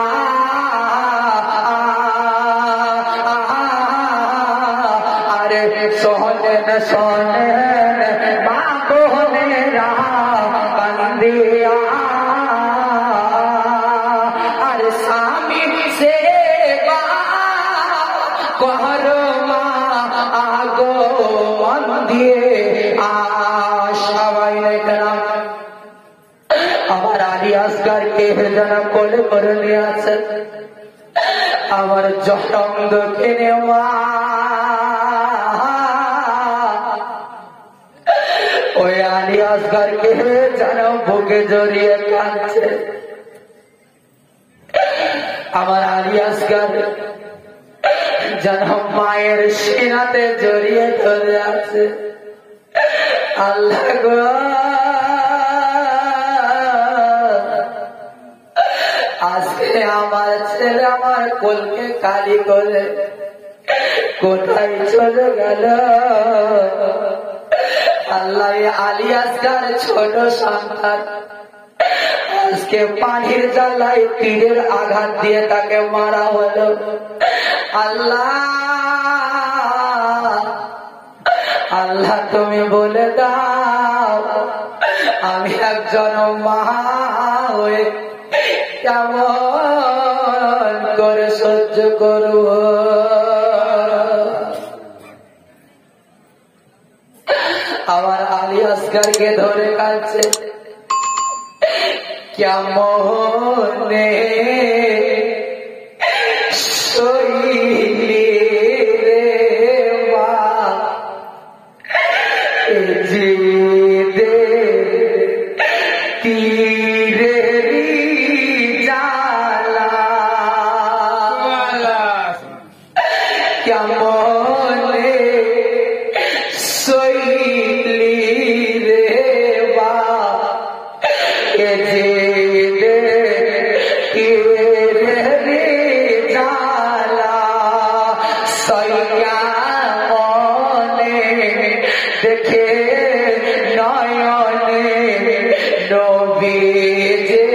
আরে শোনেন মা বোনেরা কান্দিয়া। আর স্বামী সেবা করো মা আগো মন দিয়ে। সবাই আমার আলী আসগারকে যেন কোলে করে নিয়ে আছে, আমার জনম দক্ষিণে মা। ওই আলী আসগারকে যেন বুকে জড়িয়ে কাঁদছে। আমার আলী আসগার যেন মায়ের সিনাতে জড়িয়ে ধরে আছে। আল্লাহ গো, আজকে আমার ছেলে আমার কোলকে খালি করে কোথায় চলে গেল। আল্লাহ, আলী আসগার ছোট সন্তান আজকে পানির জ্বালায় তীরের আঘাত দিয়ে তাকে মারা হলো। আল্লাহ তুমি বলে দাও, আমি একজন মা হয়ে কেমন করে সহ্য করব। আমার আলী আসগারকে ধরে কাঁদছে। क्या मोहने सोईली रे माँ जी दे तीरे जाला क्या मोहने सोईली रे माँ जी দেখে নয়নে নবীজে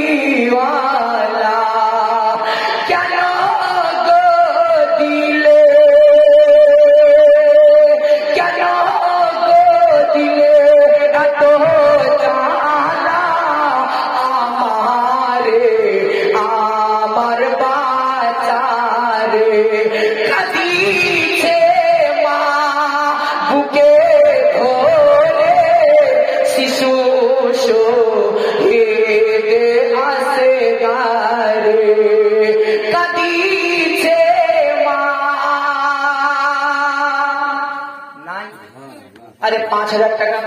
কমলিওয়ালা কেন গো দিলে কেন গো দিলে এত জালা আমারে আমার বাচারে কাঁদিছে মা বুকে ধরে শিশু শহীদে আসে গারে কাঁদিছে মা নাই আরে 5,000 টাকা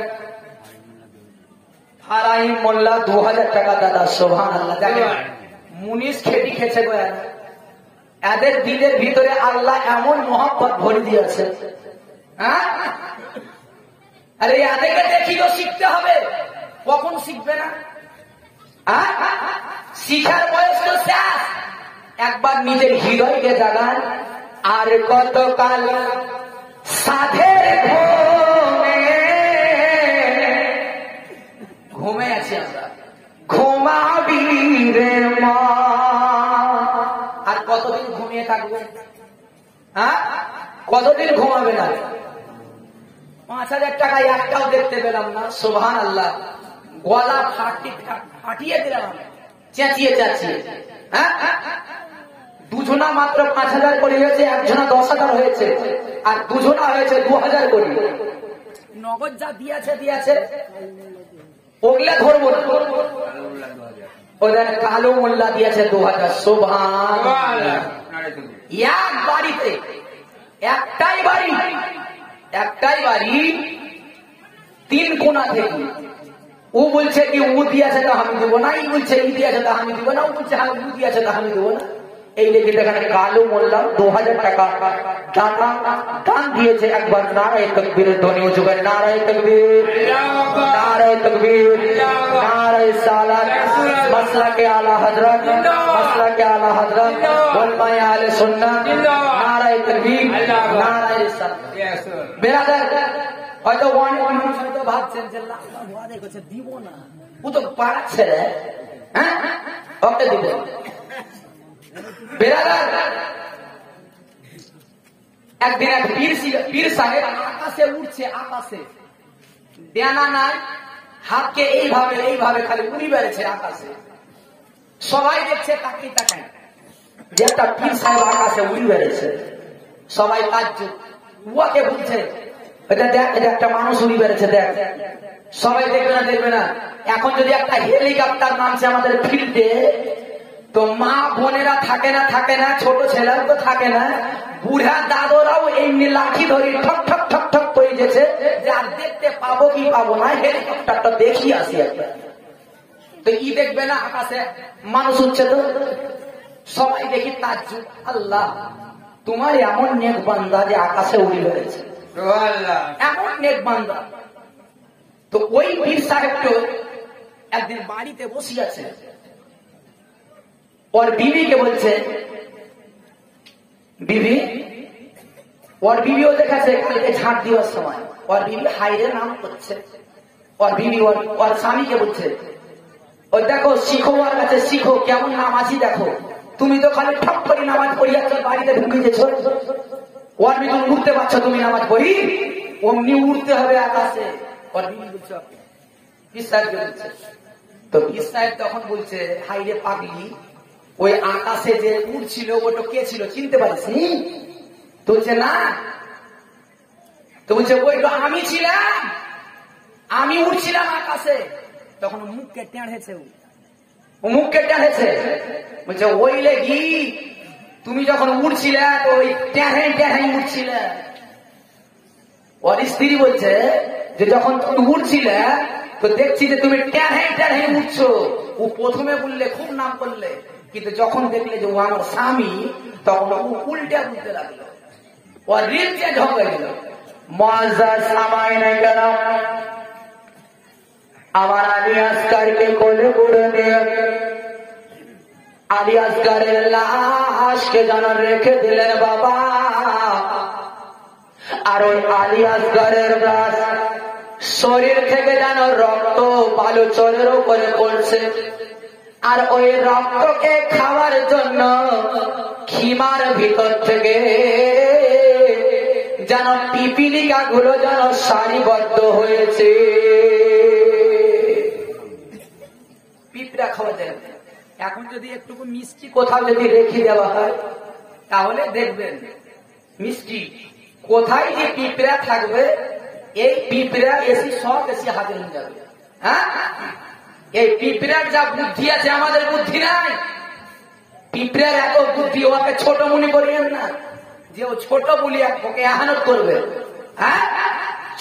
ফারাইম মোল্লা 2,000 টাকা দাদা সুবহানাল্লাহ দেখেন মুনিশ খেটি খেছে গো এদের দিলের ভিতরে আল্লাহ এমন মহব্বত ভরে দিয়েছে হ্যাঁ আরে এদেরকে দেখিও শিখতে হবে কখন শিখবে না শিখার বয়স তো শেষ একবার নিজের হৃদয়কে জাগান আর কতকাল সাধের ঘুমে আছি আমরা ঘুমাবি রে মা আর কতদিন ঘুমিয়ে থাকবে হ্যাঁ কতদিন ঘুমাবে না 5,000 টাকা একটাও দেখতে পেলাম না সুবহানাল্লাহ গলা ফাটিয়ে দিলাম চেঁচিয়ে চেঁচিয়ে হ্যাঁ দুজনা মাত্র 5,000 করে হয়েছে একজনা 10,000 হয়েছে আর দুজনা হয়েছে 2,000 করে নগদ যা দিয়েছে ওগুলা ধরবো ওদের কালো মোল্লা দিয়েছে 2,000 সুবহানাল্লাহ এক বাড়িতে একটাই বাড়ি 3 কোণা থেকে ও বলছে কি ও দিয়েছে তো আমি দেবো না ই বলছে ই দিয়েছে তো আমি দেবো না ও বলছে হ্যাঁ ও দিয়েছে তো আমি দেবো না এই লেগে দেখেন কালো মোল্লা 2,000 টাকা দান দিয়েছে একবার নারায়ে তাকবীরের ধ্বনি উঁচু করে নারায়ে তাকবীর নারায়ে সালাত মাসলাকে আলা হযরত উলামায়ে আহলে সুন্নাত নারায়ে তাকবীর নারায়ে সালাত বেরাদার হয়তো অনেক মানুষ হয়তো ভাবছেন যে আল্লাহ ওয়াদা করেছে দিব না ও তো পারছে হ্যাঁ ওকে দিব বেরাদার একদিন এক পীর সাহেব আকাশে উঠছে আকাশে ডানা নাই হাতকে এইভাবে খালি উড়ি বেড়েছে আকাশে সবাই দেখছে তাকিয়ে তাকায় যে একটা পীর সাহেব আকাশে উড়ি বেড়েছে সবাই তাজ্জুব ওকে বলছে এটা দেখ এটা একটা মানুষ উড়ি বেড়েছে দেখ সবাই দেখবে না এখন যদি একটা হেলিকপ্টার নামছে আমাদের ফিল্ডে তো মা বোনেরা থাকে না ছোট ছেলেরা তো থাকে না বুড়া দাদরাও এমনি লাঠি ধরে ঠক ঠক ঠক ঠক করে গেছে যে আর দেখতে পাবো কি পাবো না হেলিকপ্টারটা দেখি আসি একটা তো ই দেখবে না আকাশে মানুষ উঠছে তো সবাই দেখি তাজ্জুব আল্লাহ তোমার এমন নেক বান্দা যে আকাশে উড়ে বেড়েছে এমন নেক বান্দা তো ওই পীর সাহেবকে একদিন বাড়িতে বসে আছে और बीवी के बोलছে बीवी और बीवीও দেখাছে কালকে ঝাঁট দেওয়ার সময় और बीवी হাইরে নাম করছে और बीवी और স্বামীকে বলছে ও দেখো শিখো ওর কাছে শিখো কেমন নামাজি দেখো তুমি তো খালি ঠক করে নামাজ পড়িয়াছ বাড়িতে ঢুকে গেছো ওর তুমি উঠতে পারছো তুমি নামাজ পড়ি অমনি উঠতে হবে আকাশে और बीवी বলছে পীর সাহেব বলছে তো পীর সাহেব তখন বলছে হাইরে পাগলি ওই আকাশে যে উড়ছিল ওটা কে ছিল চিনতে পারিস তো বলছে না তো বলছে ওই তো আমি ছিলাম আমি উড়ছিলাম আকাশে তখন মুখকে টেঁড়েছে, মুখকে টেঁড়েছে, বলছে ওই লেগি তুমি যখন উঠছিলে তো ওই টেঁড়ে টেঁড়ে উঠছিলে। ওর স্ত্রী বলছে যে যখন তুমি উঠছিলে তো দেখছি যে তুমি টেঁড়ে টেঁড়ে উঠছো। ও প্রথমে বললে খুব নাম করলে, কিন্তু যখন দেখলে যে ও আমার স্বামী তখন ও উল্টে উঠতে লাগলো, ওর রিল চেঞ্জ হয়ে গেল। মুআজ্জাজ সামাই নাই কেন আমার আলী আসগারকে কোলে করে নিয়ে আলী আসগারের লাশকে যেন রেখে দিলেন বাবা। আর ওই আলী আসগারের লাশ শরীর থেকে যেন রক্ত বালু চরের উপরে পড়ছে। আর ওই রক্তকে খাওয়ার জন্য খিমার ভিতর থেকে যেন পিপিলিকা গুলো যেন সারিবদ্ধ হয়েছে। পিঁপড়া খাওয়া যায়। এখন যদি একটুকু মিষ্টি কোথাও যদি রেখে দেওয়া হয় তাহলে দেখবেন মিষ্টি কোথায় যে পিঁপড়া থাকবে, এই পিঁপড়া এসে সব এসে হাজির হয়ে যাবে। হ্যাঁ, এই পিঁপড়ার যা বুদ্ধি আছে আমাদের বুদ্ধি নাই। পিঁপড়ার এত বুদ্ধি, ওকে ছোট মনে করিয়েন না যে ও ছোট বলি ওকে আহানত করবে। হ্যাঁ,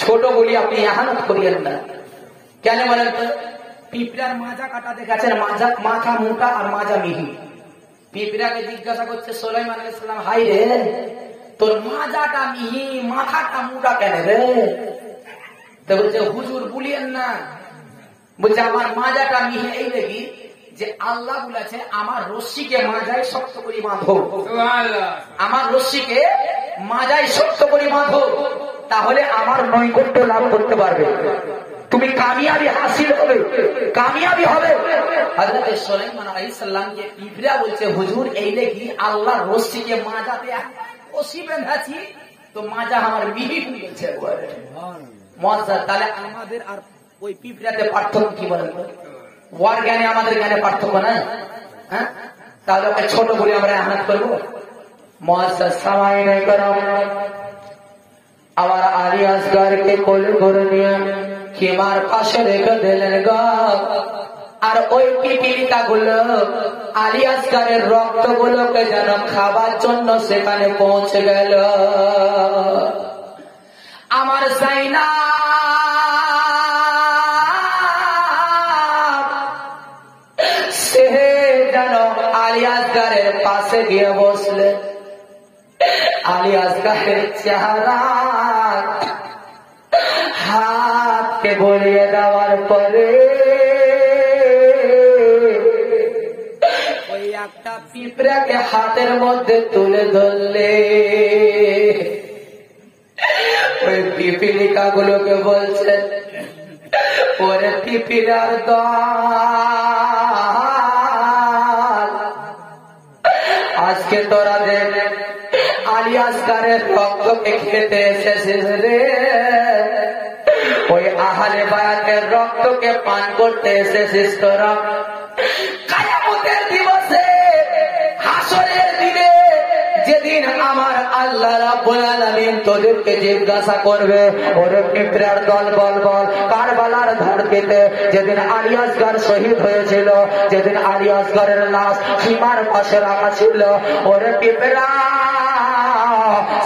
ছোট বলি আপনি আহানত করিয়েন না। কেন বলেন তো? পিঁপড়ার মাজা কাটা দেখাচ্ছেন, মাথা মোটা আর মাজা মিহি। পিঁপড়াকে জিজ্ঞাসা করছে সুলাইমান আলাইহিস সালাম, হাই রে তোর মাজাটা মিহি মাথাটা মোটা কেন রে? তো বলছে হুজুর বলিয়েন না, বলছে আমার মাজাটা মিহি এই দেখি যে আল্লাহ বলেছে আমার রশ্মিকে মাজায় শক্ত করে বাঁধো, আমার রশ্মিকে মাজায় শক্ত করে বাঁধো, তাহলে আমার নৈকট্য লাভ করতে পারবে, তুমি কামিয়াবি হাসিল হবে, কামিয়াবি হবে। হযরত সুলাইমান আলাইহিস সালামকে পিঁপড়া বলছে হুজুর এই লেগি আল্লাহর রশ্মিকে মাজাতে রশি বেঁধেছি তো মাজা আমার মিহি হয়ে গেছে। মজা। তাহলে আমাদের আর ওই পিঁপড়াতে পার্থক্য কি বলেন? ওয়ার জ্ঞানে আমাদের জ্ঞানে পার্থক্য নাই। হ্যাঁ, তাহলে ওকে ছোট বলে আমরা আহ্বান করবো। মুআজ্জাজ সামাই নাই করো আমার আলী আসগারকে কোলে করে নিয়ে খিমার পাশে রেখে দিলেন গা। আর ওই পিপিলিকা গুলো আলী আসগারের রক্ত গুলোকে যেন খাবার জন্য সেখানে পৌঁছে গেল। আমার যায়নাব সে যেন আলী আসগারের পাশে গিয়ে বসলে। আলী আসগারের চেহারা হাতকে বলিয়ে দেওয়ার পরে ওই একটা পিঁপড়াকে হাতের মধ্যে তুলে ধরলে। ওই পিপিলিকা গুলোকে বলছে ওরে পিপিলার দল, আজকে তোরা দেখ আলী আসগারের রক্তকে খেতে এসেছিস রে, ওই আহলে বায়াতের রক্তকে পান করতে এসেছিস তোরা। কিয়ামতের দিবসে হাসরের দিনে যেদিন আমার আল্লাহ রাব্বুল আলামিন তোদেরকে জিজ্ঞাসা করবে ওরে পিঁপড়ার দল বল বল কারবালার ধরতিতে যেদিন আলী আসগার শহীদ হয়েছিল, যেদিন আলী আসগারের লাশ সীমার পাশে রাখা ছিল, ওরে পিঁপড়া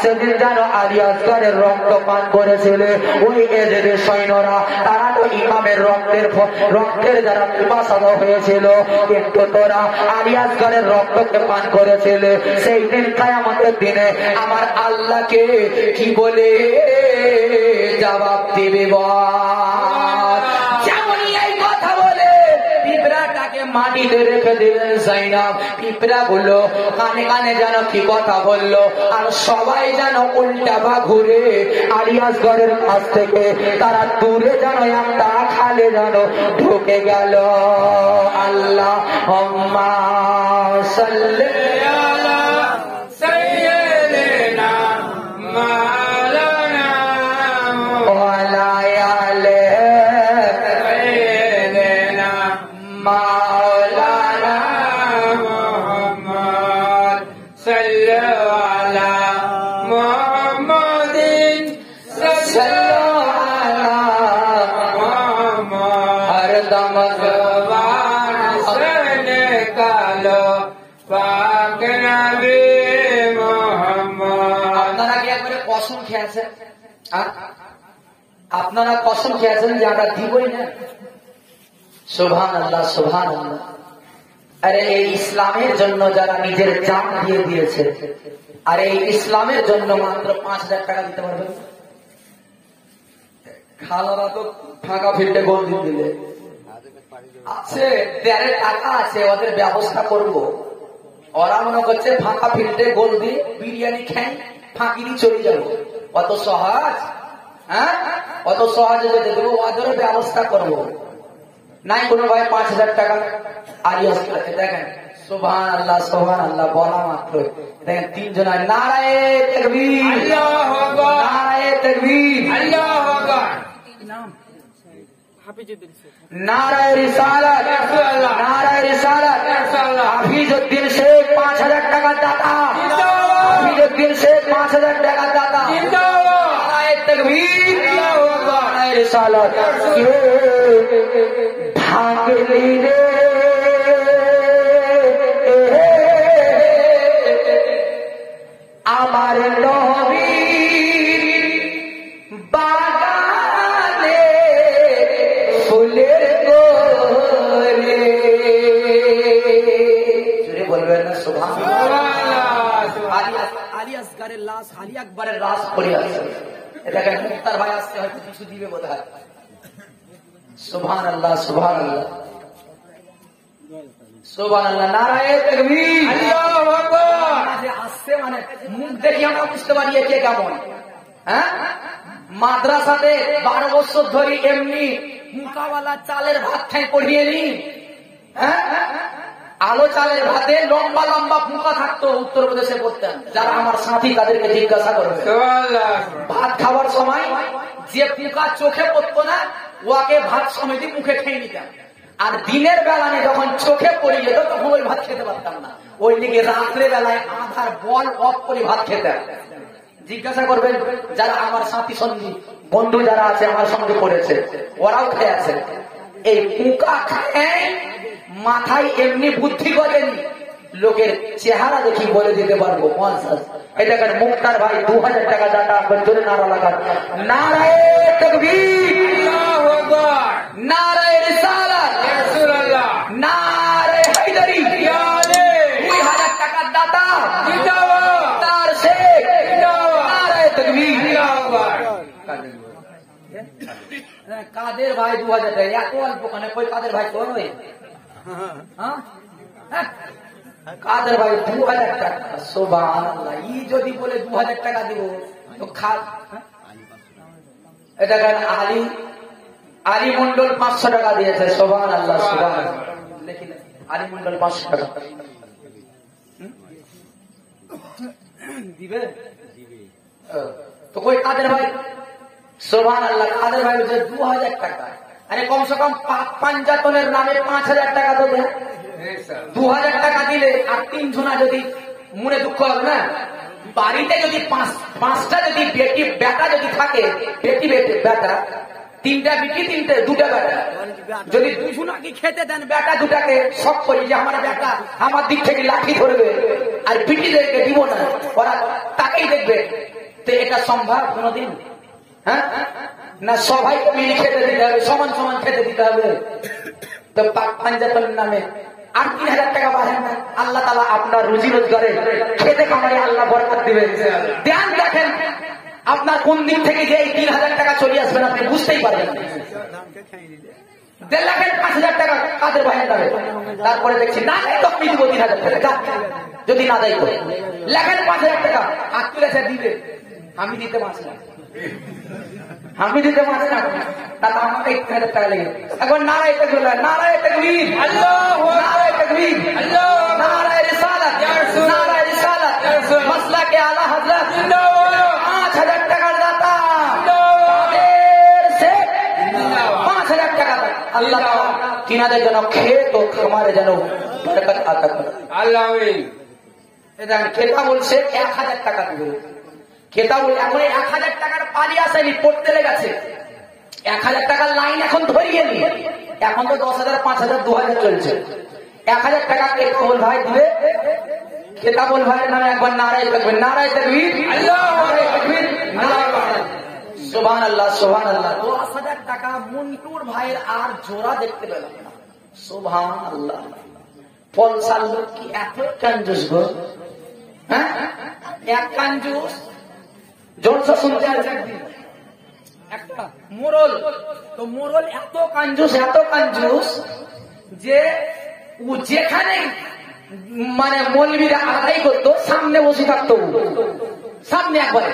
সেদিন যেন আলী আসগারের রক্ত পান করেছিল ওই এজেদের সৈন্যরা। তারা তো ইমামের রক্তের যারা পিপাসাদ হয়েছিল, কিন্তু তোরা আলী আসগারের রক্তকে পান করেছিল। সেই দিন কিয়ামতের দিনে আমার আল্লাহকে কি বলে জবাব দিবে বল? যেমনই এই কথা বলে পিঁপড়াটাকে মাটিতে রেখে দিলেন যায়নাব। পিঁপড়া গুলো কানে কানে যেন কি কথা বললো, আর সবাই যেন উল্টা বা ঘুরে আলী আসগারের কাছ থেকে তারা দূরে যেন একটা খালে যেন ঢুকে গেল। আল্লাহুম্মা সাল্লি আলা সাইয়্যিদিনা মাওলানা ওয়া আলা আলি সাইয়্যিদিনা মাওলানা মুহাম্মদ সাল্লাল্লাহু আলা মুহাম্মাদিন সাল্লাল্লাহু আলা মুহাম্মদ। হর একদম জবান से निकालो पाक नबी मोहम्मद। আপনারা কি একবারে কসম খেয়েছেন? আপনারা কসম খেয়েছেন যে আমরা দিবই না? সুবহানাল্লাহ সুবহানাল্লাহ। আরে এই ইসলামের জন্য যারা নিজের জান দিয়ে দিয়েছে, আর এই ইসলামের জন্য মাত্র 5,000 টাকা দিতে পারবে? খালারা তো ফাঁকা ফিল্ডে গোল দিয়ে দিলে আছে, দেড়ে টাকা আছে, ওদের ব্যবস্থা করব। ওরা মনে করছে ফাঁকা ফিল্ডে গোল দিয়ে বিরিয়ানি খাই, ফাঁকি দিয়ে চলে যাবো। অত সহজ? হ্যাঁ, অত সহজে যেতে দেবো? ওদেরও ব্যবস্থা করবো। নাই কোনো ভাই 5,000 টাকা আলিয়াস দেখেন। সুবহানাল্লাহ সুবহানাল্লাহ বলা মাত্র দেখেন 3 জন নারায়ে তাকবীর, আল্লাহু আকবার, নারায়ে তাকবীর, আল্লাহু আকবার। नाराए रिसालत, नाराए रिसालत, हाफिजुद्दीन शेख 5,000 টাকা দাতা, हाफिजुद्दीन शेख 5,000 টাকা দাতা। नाराए तकबीर, नाराए रिसालत। भागली रे আমার নবীর বাগানে ফুলের গোরে। জোরে বলবেন না সুবহানাল্লাহ। আলী আসগরের লাশ, আলী আকবরের লাশ পড়ে আছে। দেখেন মুক্তার ভাই আসছে, হয়তো কিছু দিবে বোধ হয়। সুবহানাল্লাহ সুবহানাল্লাহ সুবহানাল্লাহ। নারায়ে তাকবীর, আল্লাহু আকবার। আসছে মানে মুখ দেখে আমরা বুঝতে পারি কে কেমন। হ্যাঁ, মাদ্রাসাতে 12 বছর ধরে এমনি মুকাওয়ালা চালের ভাত খাই পড়িয়ে নি। হ্যাঁ, আলো চালের ভাতে লম্বা লম্বা মুকা থাকতো, উত্তরপ্রদেশে পড়তেন। যারা আমার সাথী তাদেরকে জিজ্ঞাসা করবে। ভাত খাওয়ার সময় যে পুকা চোখে পড়তো না, ওকে ভাত সমেত মুখে খেয়ে নিতাম। আর দিনের বেলায় যখন চোখে পড়ে যেত তখন ওই ভাত খেতে পারতাম না। ওই দিকে রাত্রে বেলায় আধার বল অফ করে ভাত খেতাম। জিজ্ঞাসা করবেন যারা আমার সাথী সঙ্গী বন্ধু যারা আছে আমার সঙ্গে পড়েছে, ওরাও খেয়ে আছে। এই পোকা খায় মাথায় এমনি বুদ্ধি করেনি, লোকের চেহারা দেখি বলে দিতে পারবো। এটা মুক্তার ভাই 2,000 টাকা দাতা জোরে নারা লাগান। নারায়ে তাকবীর, আল্লাহু আকবার, নারায়ে রিসালাত, রাসূলুল্লাহ, নারায়ে হায়দারি, 2,000 টাকার দাতা তার শেখ, নারায়ে তাকবীর, আল্লাহু আকবার। কাদের ভাই 2,000 টাকা এত অল্প কেন? কই কাদের ভাই কোন? কাদের ভাই 2,000 টাকা। সুবহানাল্লাহ। ই যদি বলে 2,000 টাকা দিব তো খা। এটা আলী আলী মন্ডল 500 টাকা দিয়েছে। সুবহানাল্লাহ সুবহানাল্লাহ। লিখিলেন আলী মন্ডল 500 টাকা দিবে তো কই কাদের ভাই? সুবহানাল্লাহ। কাদের ভাই 2,000 টাকা। আরে কমসে কম পাঞ্জাতনের নামে 5,000 টাকা তো দেয়। 2,000 টাকা দিলে আর 3 জনা যদি মনে দুঃখ হবে না? বাড়িতে যদি পাঁচটা যদি বেটি বেটা যদি থাকে, বেটি বেটা 3টা বেটি 2টা বেটা, যদি 2 জনাকে খেতে দেন বেটা 2টাকে সব করি যে আমার বেটা আমার দিক থেকে লাঠি ধরবে আর বেটিদেরকে দিব না, ওরা তাকেই দেখবে। তো এটা সম্ভব কোনদিন? হ্যাঁ না, সবাইকে মিলে খেতে দিতে হবে, সমান সমান খেতে দিতে হবে। তো পাঞ্জাতনের নামে আর 3,000 টাকা বাড়েন না। আল্লাহ তাআলা আপনার রুজি রোজগারে খেতে কামারে আল্লাহ বরকত দিবেন। ধ্যান রাখেন আপনার কোন দিক থেকে যে এই 3,000 টাকা চলে আসবেন আপনি বুঝতেই পারবেন না। 1.5 লাখের 5,000 টাকা কাদের ভাইয়ের যাবে, তারপরে দেখছি না তো আমি দিব 3,000 টাকা, যদি না দেয় করে লেখেন 5,000 টাকা আত্মীয় দিবে, আমি দিতে পারছি না, আমি দিতে পারছি না, তাহলে আমাকে 1,000 টাকা লেগে। এখন নারায়ে তাকবীর, নারায়ে তাকবীর, আল্লাহু নারায়ে তাকবীর, আল্লাহু নারায়ে রিসালাত, নারায়ে রিসালাত, মাসলাকে আলা হযরত 5,000 টাকার দাতা, সে 5,000 টাকা আল্লাহ তাআলা তিনাদের যেন খেত ও খামারে যেন বরকত আতা করে। আল্লাহ আমিন। এটা খেতা বলছে 1,000 টাকা দিবে। খেতা বলে এখন 1,000 টাকার পালি আসেনি, পড়তে লেগেছে। 1,000 টাকার লাইন এখন ধরিয়ে নি, এখন তো 10,000, 5,000, 2,000 চলছে। 1,000 টাকা কে কবুল ভাই দিবে? কেতাবুল ভাইয়ের নামে একবার নারায়ে তাকবীর, নারায়ে তাকবীর, নারায়ে তাকবীর, সুবহানাল্লাহ, সুবহানাল্লাহ। 10,000 টাকা মন্টুর ভাইয়ের আর জোড়া দেখতে পেলাম না। সুবহানাল্লাহ। পলসার লোক কি এত কঞ্জুস গো? হ্যাঁ, এক কঞ্জুস জলসা শুনতে আছে একটা মোরল। তো মোরল এত কঞ্জুস, এত কঞ্জুস যে ও যেখানে মানে মৌলবীরা আদায় করতো সামনে বসে থাকতো, সামনে একবারে।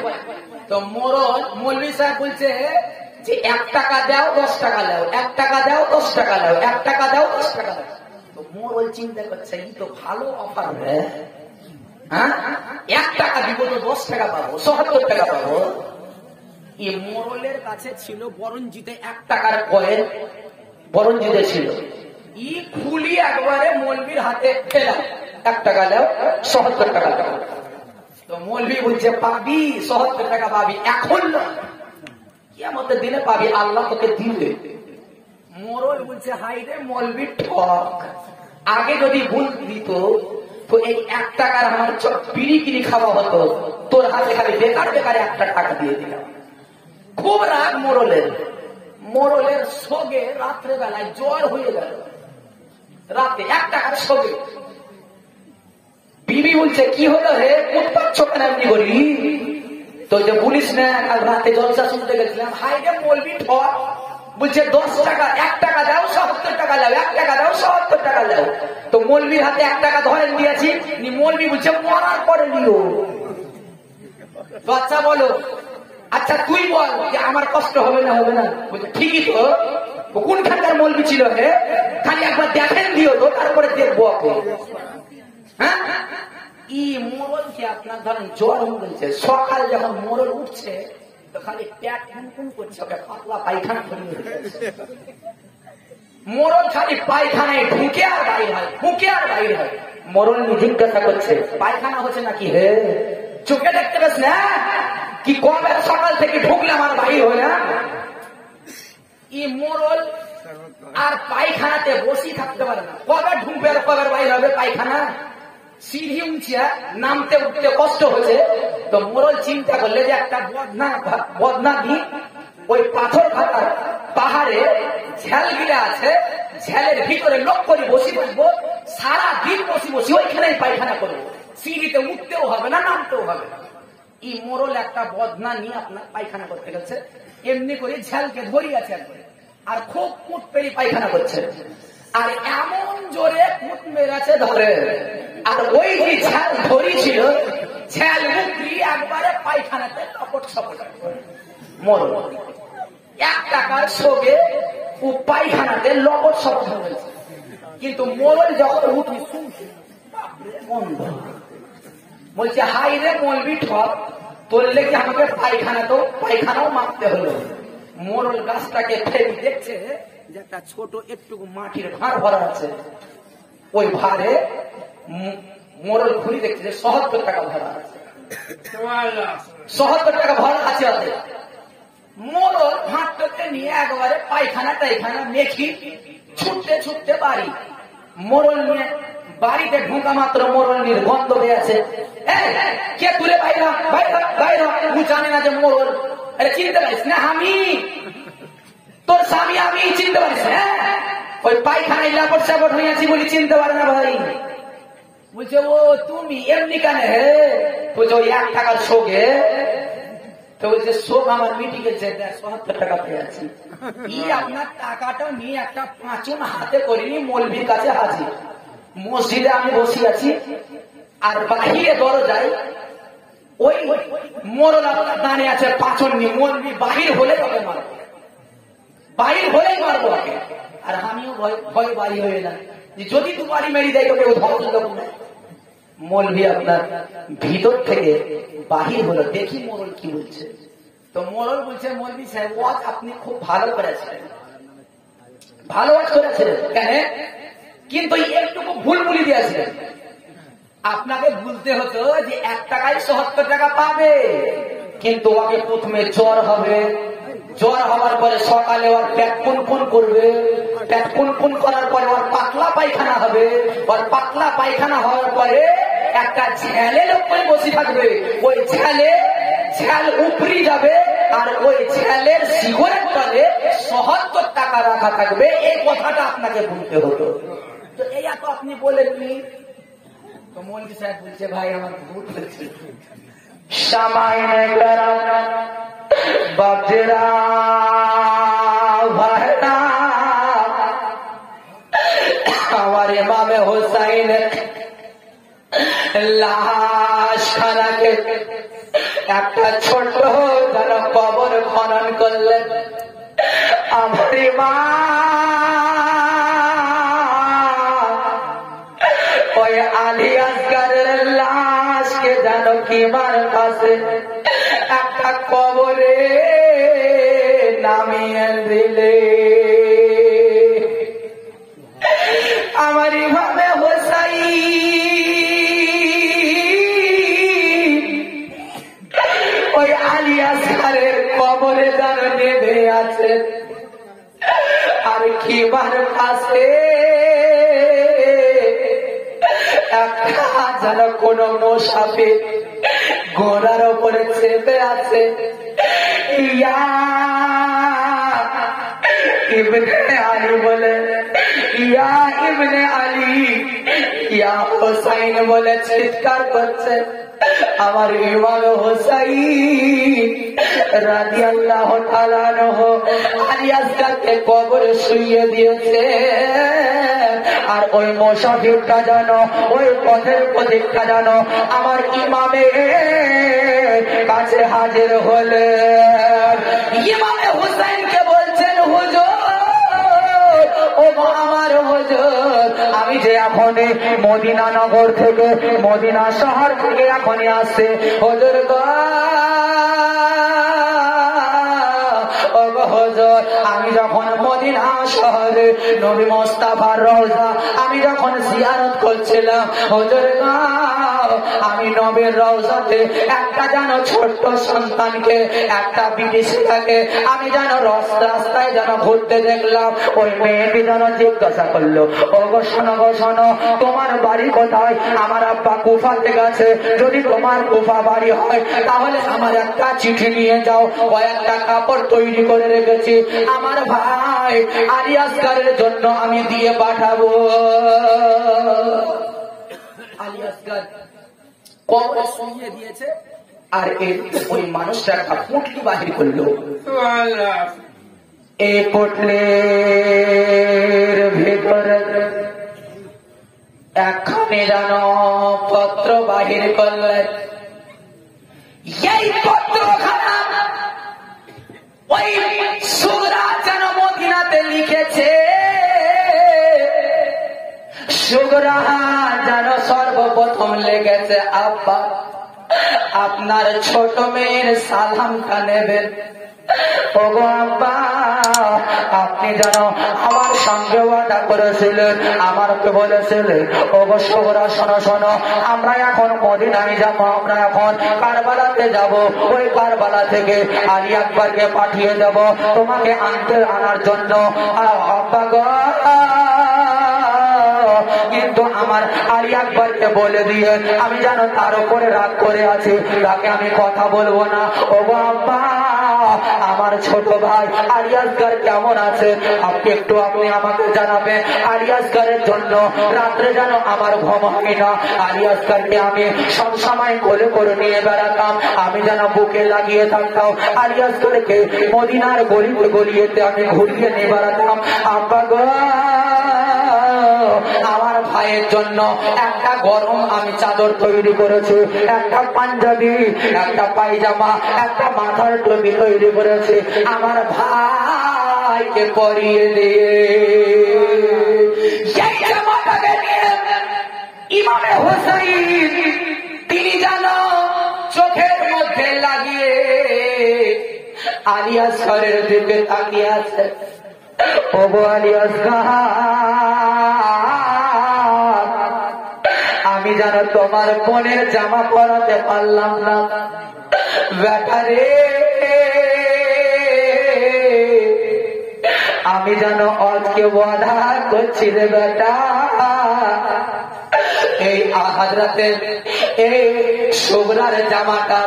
তো মোরল মৌলবী সাহেব বলছে যে 1 টাকা দাও 10 টাকা দাও, 1 টাকা দাও 10 টাকা দাও, 1 টাকা দাও 10 টাকা দাও। তো মোরল চিন্তা করছে এই তো ভালো অফার, হ্যাঁ 1 টাকা দিব তো 10 টাকা পাবো, 77 টাকা পাবো। এই মোরলের কাছে ছিল বরঞ্জিতে 1 টাকার কয়েন, বরঞ্জিতে ছিল। ই খুলি একবারে মৌলবীর হাতে ফেলাম, 1 টাকা দাও 77 টাকা দাও। তো মৌলবী বলছে পাবি 77 টাকা পাবি, এখন না কিয়ামতের দিনে পাবি, আল্লাহ তোকে দিবে। মোরল বলছে হাই রে মৌলবী ঠক, আগে যদি ভুল দিত তো এই 1 টাকার আমার বিড়ি কিনি খাওয়া হতো, তোর হাতে খালি বেকার বেকার 1 টাকা দিয়ে দিলাম। খুব রাগ মোরলের। মোরলের শোকে রাত্রে বেলায় জ্বর হয়ে গেল, রাতে 1 টাকার শোকে। বিবি বলছে কি হলো রে, উৎপাচ্ছ কেন এমনি করি? তো যে পুলিশ না কাল রাতে জলসা শুনতে গেছিলাম, হাই রে মৌলবী ঠক। বলছে 10 টাকা, 1 টাকা দাও 77 টাকা দাও, 1 টাকা দাও 77 টাকা দাও। তো মৌলবীর হাতে 1 টাকা ধরেন দিয়েছি, মৌলবী বলছে মরার পরে নিও। তো আচ্ছা বলো, আচ্ছা তুই বল যে আমার কষ্ট হবে না, হবে না? বলছে ঠিকই তো, কোনখানকার মৌলবী ছিল হে, খালি একবার দেখেন দিও তো, তারপরে দেখবো ওকে। হ্যাঁ, ই মোরলকে আপনার ধরেন জ্বর বলছে, সকাল যখন মোরল উঠছে তো খালি পেট কুনকুন করছে, ওকে পাতলা পায়খানা করে মোরল খালি পায়খানায় ঢুকে আর বাইর হয়, ঢুকে আর বাইর হয়। মোরল জিজ্ঞাসা করছে পায়খানা হচ্ছে নাকি হে? চোখে দেখতে পাস না কি কবে সকাল থেকে ঢুকলাম আর বাইর হয় না? ই মোরল আর পায়খানাতে বসি থাকতে পারে না, কবে ঢুকবে আর কবে বাইর হবে পায়খানা? সিঁড়ি উঁচিয়া নামতে উঠতে কষ্ট হচ্ছে। তো মোরল চিন্তা করলে যে একটা বদনা দিন ওই পাথর ফাটার পাহাড়ে ঝ্যাল গিলা আছে, ঝ্যালের ভিতরে লোক করে বসে থাকবো, সারা দিন বসি বসি ওইখানে পায়খানা করবো, সিঁড়িতে উঠতেও হবে না নামতেও হবে না। ই মোরল একটা বদনা নিয়ে আপনার পায়খানা করতে গেছে, এমনি করে ঝ্যালকে ধরিয়াছে একবারে, আর খুব কুট পেরি পায়খানা করছে, আর এমন জোরে কুট মেরেছে ধরে, আর ওই যে ঝ্যাল ধরি ছিল ঝ্যাল মুখি একবারে পায়খানাতে লপট সপট। মোরল 1 টাকার শোকে ও পায়খানাতে লপট সপট হয়েছে, কিন্তু মোরল যখন উঠি শুনছে বলছে হাই রে মৌলবী ঠক, বললে কি আমাকে পায়খানাও মাপতে হলো। মোরল গাছটাকে ফেলে দেখছে যে একটা ছোট একটু মাটির ভাঁড় ভরা আছে, ওই ভাঁড়ে মোরল ঘুরি দেখছে যে 77 টাকা ভরা আছে, 77 টাকা ভরা আছে ওতে। মোরল ভাঁড়টাকে নিয়ে একবারে পায়খানা টাইখানা মেখি ছুটতে ছুটতে বাড়ি। মোরল নিয়ে বাড়িতে ঢোকা মাত্র মোরল নির্গন্ধ পেয়েছে, কে তুলে বাইরা বাইরা বাইরা, তুই জানি না যে মোরল? আরে চিনতে পারিস না আমি তোর স্বামী, আমি চিনতে পারিস না? ওই পায়খানায় লাপট সাপট হয়ে আছি বলি চিনতে পারে না ভাই। বলছে ও তুমি এমনি কেন হে? বলছে ওই 1 টাকার শোকে। তো বলছে শোক আমার মিটি গেছে, 77 টাকা পেয়ে আছি। ই আপনার টাকাটা নিয়ে একটা পাঁচন হাতে করিনি মৌলবীর কাছে হাজির। মসজিদে আমি বসে আছি আর বাহিরে দরজায় ওই মোরল আপনার দাঁড়িয়ে আছে পাঁচন নিয়ে, মৌলবী বাহির হলে তবে মারবো, বাহির হলেই মারবো ওকে। আর আমিও ভয় বাড়ি হয়ে না যে যদি তু বাড়ি মেরে দেয় তোকে ও ধরল। মৌলবী আপনার ভিতর থেকে বাহির হলো, দেখি মোরল কি বলছে। তো মোরল বলছে মৌলবী সাহেব ওয়াজ আপনি খুব ভালো করেছেন, ভালো ওয়াজ করেছেন কেন, কিন্তু একটুকু ভুল বলে দিয়েছিলেন। আপনাকে বলতে হতো যে 1 টাকায় 77 টাকা পাবে, কিন্তু ওকে প্রথমে জ্বর হবে, জ্বর হওয়ার পরে সকালে ওর পেট ফুন করবে, পেট কুনকুন করার পরে ওর পাতলা পায়খানা হবে, ওর পাতলা পায়খানা হওয়ার পরে একটা ঝ্যালের উপরে বসে থাকবে, ওই ঝ্যাল উপরি যাবে, আর ওই ঝ্যালের শিকড়ের তলে ৭৭ টাকা রাখা থাকবে। এই কথাটা আপনাকে বলতে হতো। তো এই এত আপনি বলেননি তো মৌলভী সাহেব বলছে ভাই আমার ভুল হয়েছে। সামাইনে করা বাজরা ভাইরা আমার ইমামে হোসাইন লাশ খানাকে একটা ছোট যেন কবর খনন করলেন। আমার ওই আলী আসগারের লাশকে যেন কিমার কাছে একটা কবরে নামিয়ে দিলে। আমার ইমামে হোসাইন ওই আলী আসগারের কবরে যেন নেমে আছে, আর কিমার কাছে যেন কোন মুসাফির ঘোড়ার উপরে চেপে আছে। ইয়া ইবনে আলী বলে, ইয়া ইবনে আলী, ইয়া হোসাইন বলে চিৎকার করছে। আমার ইমাম হোসাইন রাদিয়াল্লাহু তাআলা আনহু আলী আসগারকে কবরে শুইয়ে দিয়েছে। আর ওই মুসাফিরটা জানো, ওই পথের প্রতীকটা জানো আমার ইমামের কাছে হাজির হলেন। ইমামে হুসাইনকে বলছেন, হুজুর ও আমার হুজুর, আমি যে এখন মদিনা নগর থেকে, মদিনা শহর থেকে এখনই আসছে হুজুর গো, হুজুর আমি যখন মদিনা শহরে নবী মুস্তাফার রওজা আমি যখন জিয়ারত করছিলাম, হুজুর আমি নবীর রওজাতে একটা যেন ছোট্ট সন্তানকে, একটা বিদেশিটাকে আমি যেন রাস্তায় যেন ঘুরতে দেখলাম। ওই মেয়েটি যেন জিজ্ঞাসা করলো, ও গো শোনো গো শোনো, তোমার বাড়ি কোথায়? আমার আব্বা কুফাতে গেছে, যদি তোমার কুফা বাড়ি হয় তাহলে আমার একটা চিঠি নিয়ে যাও, কয়েকটা কাপড় তৈরি করে রেখেছি, আমার ভাই আলী আসগারের জন্য আমি দিয়ে পাঠাবো। আলী আসগার কবরে শুইয়ে দিয়েছে, আর ওই মানুষটা একটা পুঁটলি বাহির করলো। এই পুঁটলির ভিতরে একখানে যেন পত্র বাহির করলেন। এই পত্রখানা ওই সুগরা যেন মদিনাতে লিখেছে, সুগরা যেন সর্বপ্রথম লেগেছে, আব্বা আপনার ছোট মেয়ের সালামটা নেবেন। ওগো আব্বা, আপনি যেন আমার সঙ্গে ওয়াদা করেছিলেন, আমাকে বলেছিলেন, ওগো সুগরা শোনো শোনো, আমরা এখন মদিনায় যাবো, আমরা এখন কারবালাতে যাব, ওই কারবালা থেকে আলী আকবরকে পাঠিয়ে দেব তোমাকে আনার জন্য। আব্বা গো, কিন্তু আমার আলী আকবরকে বলে দিয়ে আমি যেন তার উপরে রাগ করে আছি, তাকে আমি কথা বলবো না। ও বাবা, আমার ছোট ভাই আলী আসগার কেমন আছে আপনি আমাকে জানাবেন। আলী আসগারের জন্য রাত্রে যেন আমার ঘুম হয় না, আলী আসগারকে আমি সব সময় কোলে করে নিয়ে বেড়াতাম, আমি যেন বুকে লাগিয়ে থাকতাম, আলী আসগারকে মদিনার গলিতে গলিয়েতে আমি ঘুরিয়ে নিয়ে বেড়াতাম। আব্বা গো, আমার ভাইয়ের জন্য একটা গরম আমি চাদর তৈরি করেছি, একটা পাঞ্জাবি, একটা পায়জামা, একটা মাথার টুপি তৈরি করেছি, আমার ভাইকে পরিয়ে দিয়ে সেই জামাটাকে নিয়ে ইমামে হোসাইন তিনি যেন চোখের মধ্যে লাগিয়ে আলী আসগারের দিকে তাকিয়ে আছে। ওগো আলী আসগার, আমি যেন তোমার বোনের জামা পরাতে পারলাম না, ব্যাটারে আমি যেন আজকে ওয়াদা করছি রে বেটা, এই হাজরাতের এই শুভ্রার জামাটা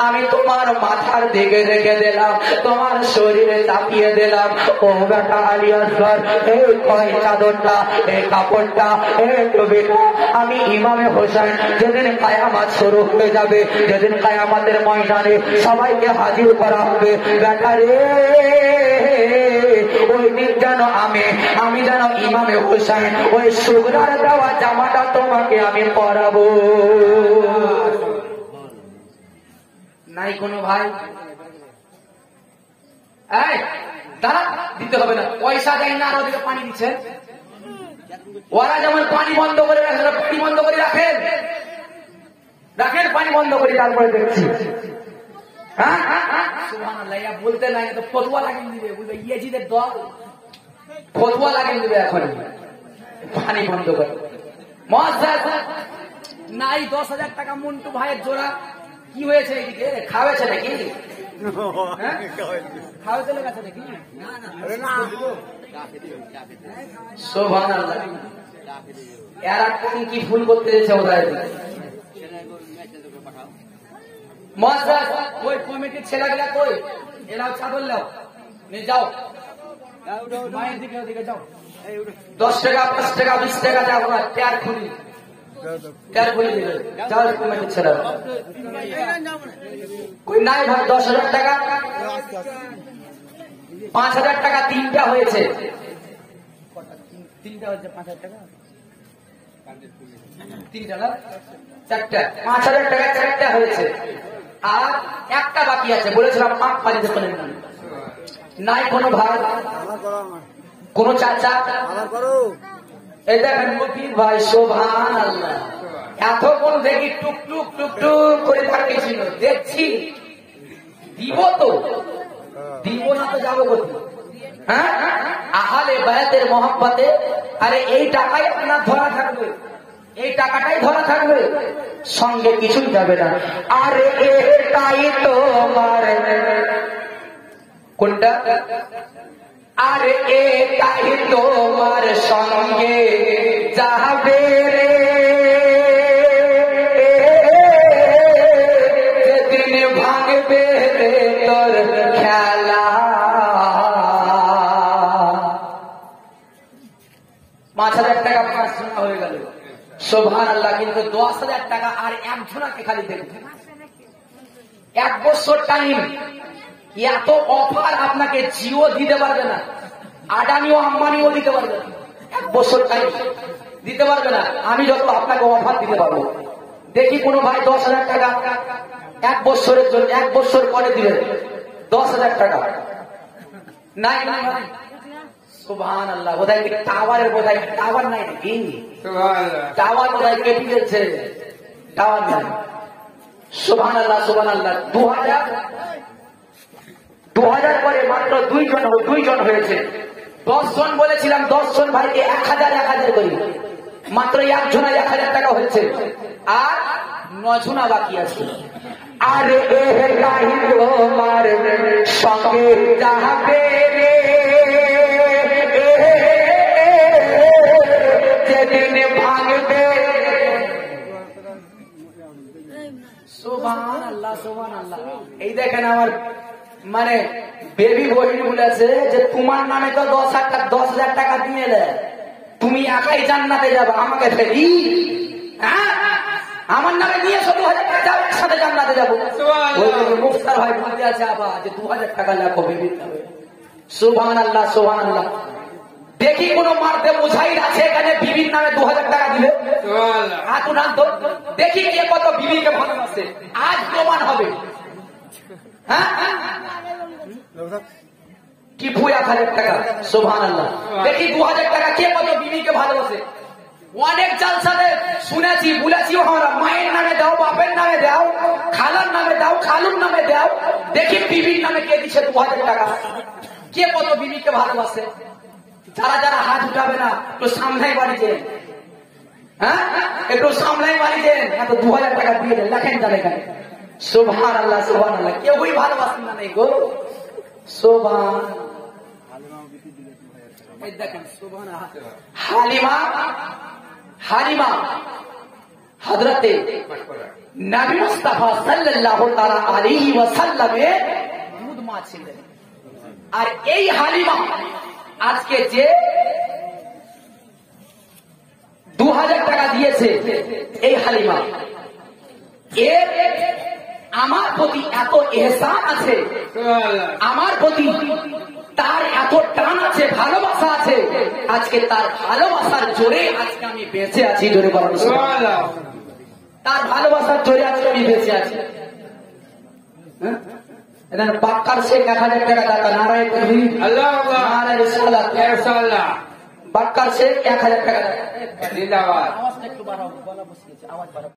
আমি তোমার মাথার দিকে রেখে দিলাম, তোমার শরীরে চাপিয়ে দিলাম। ও বেটা আলী আসগর, এই কয় চাদরটা, এই কাপড়টা, এই টুপিটা আমি ইমামে হোসেন যেদিন কায়ামাত শুরু হয়ে যাবে, যেদিন কায়ামাতের ময়দানে সবাইকে হাজির করা হবে, বেটা রে ওই দিন যেন আমি যেন ইমামে হোসেন ওই শুভ্রার দেওয়া জামাটা তোমাকে আমি পরাবো। নাই কোনো ভাই দাঁড়া, দিতে হবে না, পয়সা দেয় না আর ওদিকে পানি দিচ্ছেন। ওরা যেমন পানি বন্ধ করে রাখেন, পানি বন্ধ করে রাখেন, পানি বন্ধ করে তারপরে দেখছি। হ্যাঁ সুবহানাল্লাহ, বলতে নাই তো ফতুয়া লাগিয়ে দিবে, বুঝবে ইয়েজিদের দল ফতুয়া লাগিয়ে দিবে এখন, পানি বন্ধ করে। নাই 10,000 টাকা মন্টু ভাইয়ের জোড়া, কি হয়েছে এদিকে, খাওয়াছে নাকি? খাওয়াতে লেগেছে নাকি? সুবহানাল্লাহ, এরা কোন কি ভুল করতে দিয়েছে ওদের? ওই কমিটির ছেলেগুলা কই, এরাও চাদর লাও, যাও মায়ের দিকে, ওদিকে যাও। 10 টাকা 5 টাকা 20 টাকা যাও, ট্যার খুলি দিবে, যাও কমিটির ছেলে কই নাই ভাই। 10,000 টাকা 5,000 টাকা তিনটা হয়েছে, 5,000 টাকা 5,000 টাকা 4টা হয়েছে, আর একটা বাকি আছে, বলেছিলাম 5 পানিতে চলে নাই কোনো ভাই, কোন চাচা, এই দেখেন মতির ভাই। সুবহানাল্লাহ, এতক্ষণ দেখি টুকটুক টুকটুক করে থাকতেছিল, দেখছি দিব তো, দিব না তো যাবো কোথায়? হ্যাঁ আহলে বায়াতের মহব্বতে, আরে এই টাকাই আপনার ধরা থাকবে, এই টাকাটাই ধরা থাকবে, সঙ্গে কিছুই যাবে না। আরে এটাই তোমার, কোনটা? আরে এটাই তোমার সঙ্গে যাবে রে, যেদিন ভাঙবে রে তোর খেলা। 5,000 টাকা 5 জনা হয়ে গেল, সুবহানাল্লাহ। কিন্তু 10,000 টাকা আর একজনাকে খালি দেখবে, 1 বছর টাইম। এত অফার আপনাকে জিও দিতে পারবে না, আদানিও আম্বানিও দিতে পারবে না, 1 বছর টাইম দিতে পারবে না। আমি যত আপনাকে অফার দিতে পারবো। দেখি কোনো ভাই 10,000 টাকা 1 বছরের জন্য, 1 বছর পরে দিবেন 10,000 টাকা নাই নাই ভাই। সুবহানাল্লাহ, বোধহয় টাওয়ারের বোধহয় টাওয়ার নাই নাকি? টাওয়ার বোধহয় কেটে দিচ্ছে, টাওয়ার নাই। সুবহানাল্লাহ সুবহানাল্লাহ। 2000 পরে মাত্র 2 জন হয়েছে। 10 জন বলেছিলাম, 10 জন ভাইকে 1000 করি, মাত্র 1 জনা 1000 টাকা হয়েছে, আর 9 জনা বাকি আছে। আর এটাই তোমার সঙ্গে যাবে রে, যেদিন ভাঙবে। সুবহানাল্লাহ সুবহানাল্লাহ। এই দেখেন আমার মানে বেবি বহিন বলেছে যে তোমার নামে তো 10,000 টাকা দিয়ে দেয়, তুমি একাই জান্নাতে যাবে, আমাকে ফেরি? হ্যাঁ আমার নামে নিয়ে 2,000 টাকা যাও, একসাথে জান্নাতে যাবো। মুফতার ভাই বলতে আছে আবার যে 2,000 টাকা লেখো বেবি। সুবহানাল্লাহ সুবহানাল্লাহ। দেখি কোন মারতে মুজাহিদ আছে এখানে বিবির নামে 2,000 টাকা দিলে? হাত উঠান তো দেখি কে কত বিবিকে ভালোবাসে, আজ প্রমাণ হবে। হ্যাঁ কি 2,000 টাকা? সুবহানাল্লাহ। দেখি 2,000 টাকা কে কত বিবিকে ভালোবাসে। অনেক জালসাতে শুনেছি, বলেছি আমরা মায়ের নামে দাও, বাপের নামে দাও, খালার নামে দাও, খালুর নামে দাও। দেখি বিবির নামে কে দিচ্ছে 2,000 টাকা, কে কত বিবিকে ভালোবাসে। যারা যারা হাত উঠাবে না একটু সামলাই বাড়িতে, হ্যাঁ একটু সামলাই বাড়িতে, এত 2,000 টাকা দিয়ে দেন, লেখেন তার এখানে। সুবহানাল্লাহ সুবহানাল্লাহ। কেউই ভালোবাসেন না নেই গো। সুবহান এই দেখেন সুবহানাল্লাহ হালিমা হালিমা হযরতে নবী মুস্তাফা সাল্লাল্লাহু তাআলা আলাইহি ওয়াসাল্লামের দুধ মা ছিলেন। আর এই হালিমা আজকে যে 2000 টাকা দিয়েছে এই হালিমা, এর আমার প্রতি এত এহসান আছে, আমার প্রতি তার এত টান আছে, ভালোবাসা আছে। আজকে তার ভালোবাসার জোরে আজকে আমি বেঁচে আছি। জোরে বলেন সুবহানাল্লাহ। তার ভালোবাসার জোরে আজকে আমি বেঁচে আছি। বাক্কার শেখ 1000 টাকা দাতা, নারায়ে তাকবীর, নারায়ে রিসালাত। বাক্কার শেখ 1000 টাকা দাতা। জিন্দাবাদ। আওয়াজটা একটু বাড়াও, গলা বসে গেছে, আওয়াজ বাড়াও।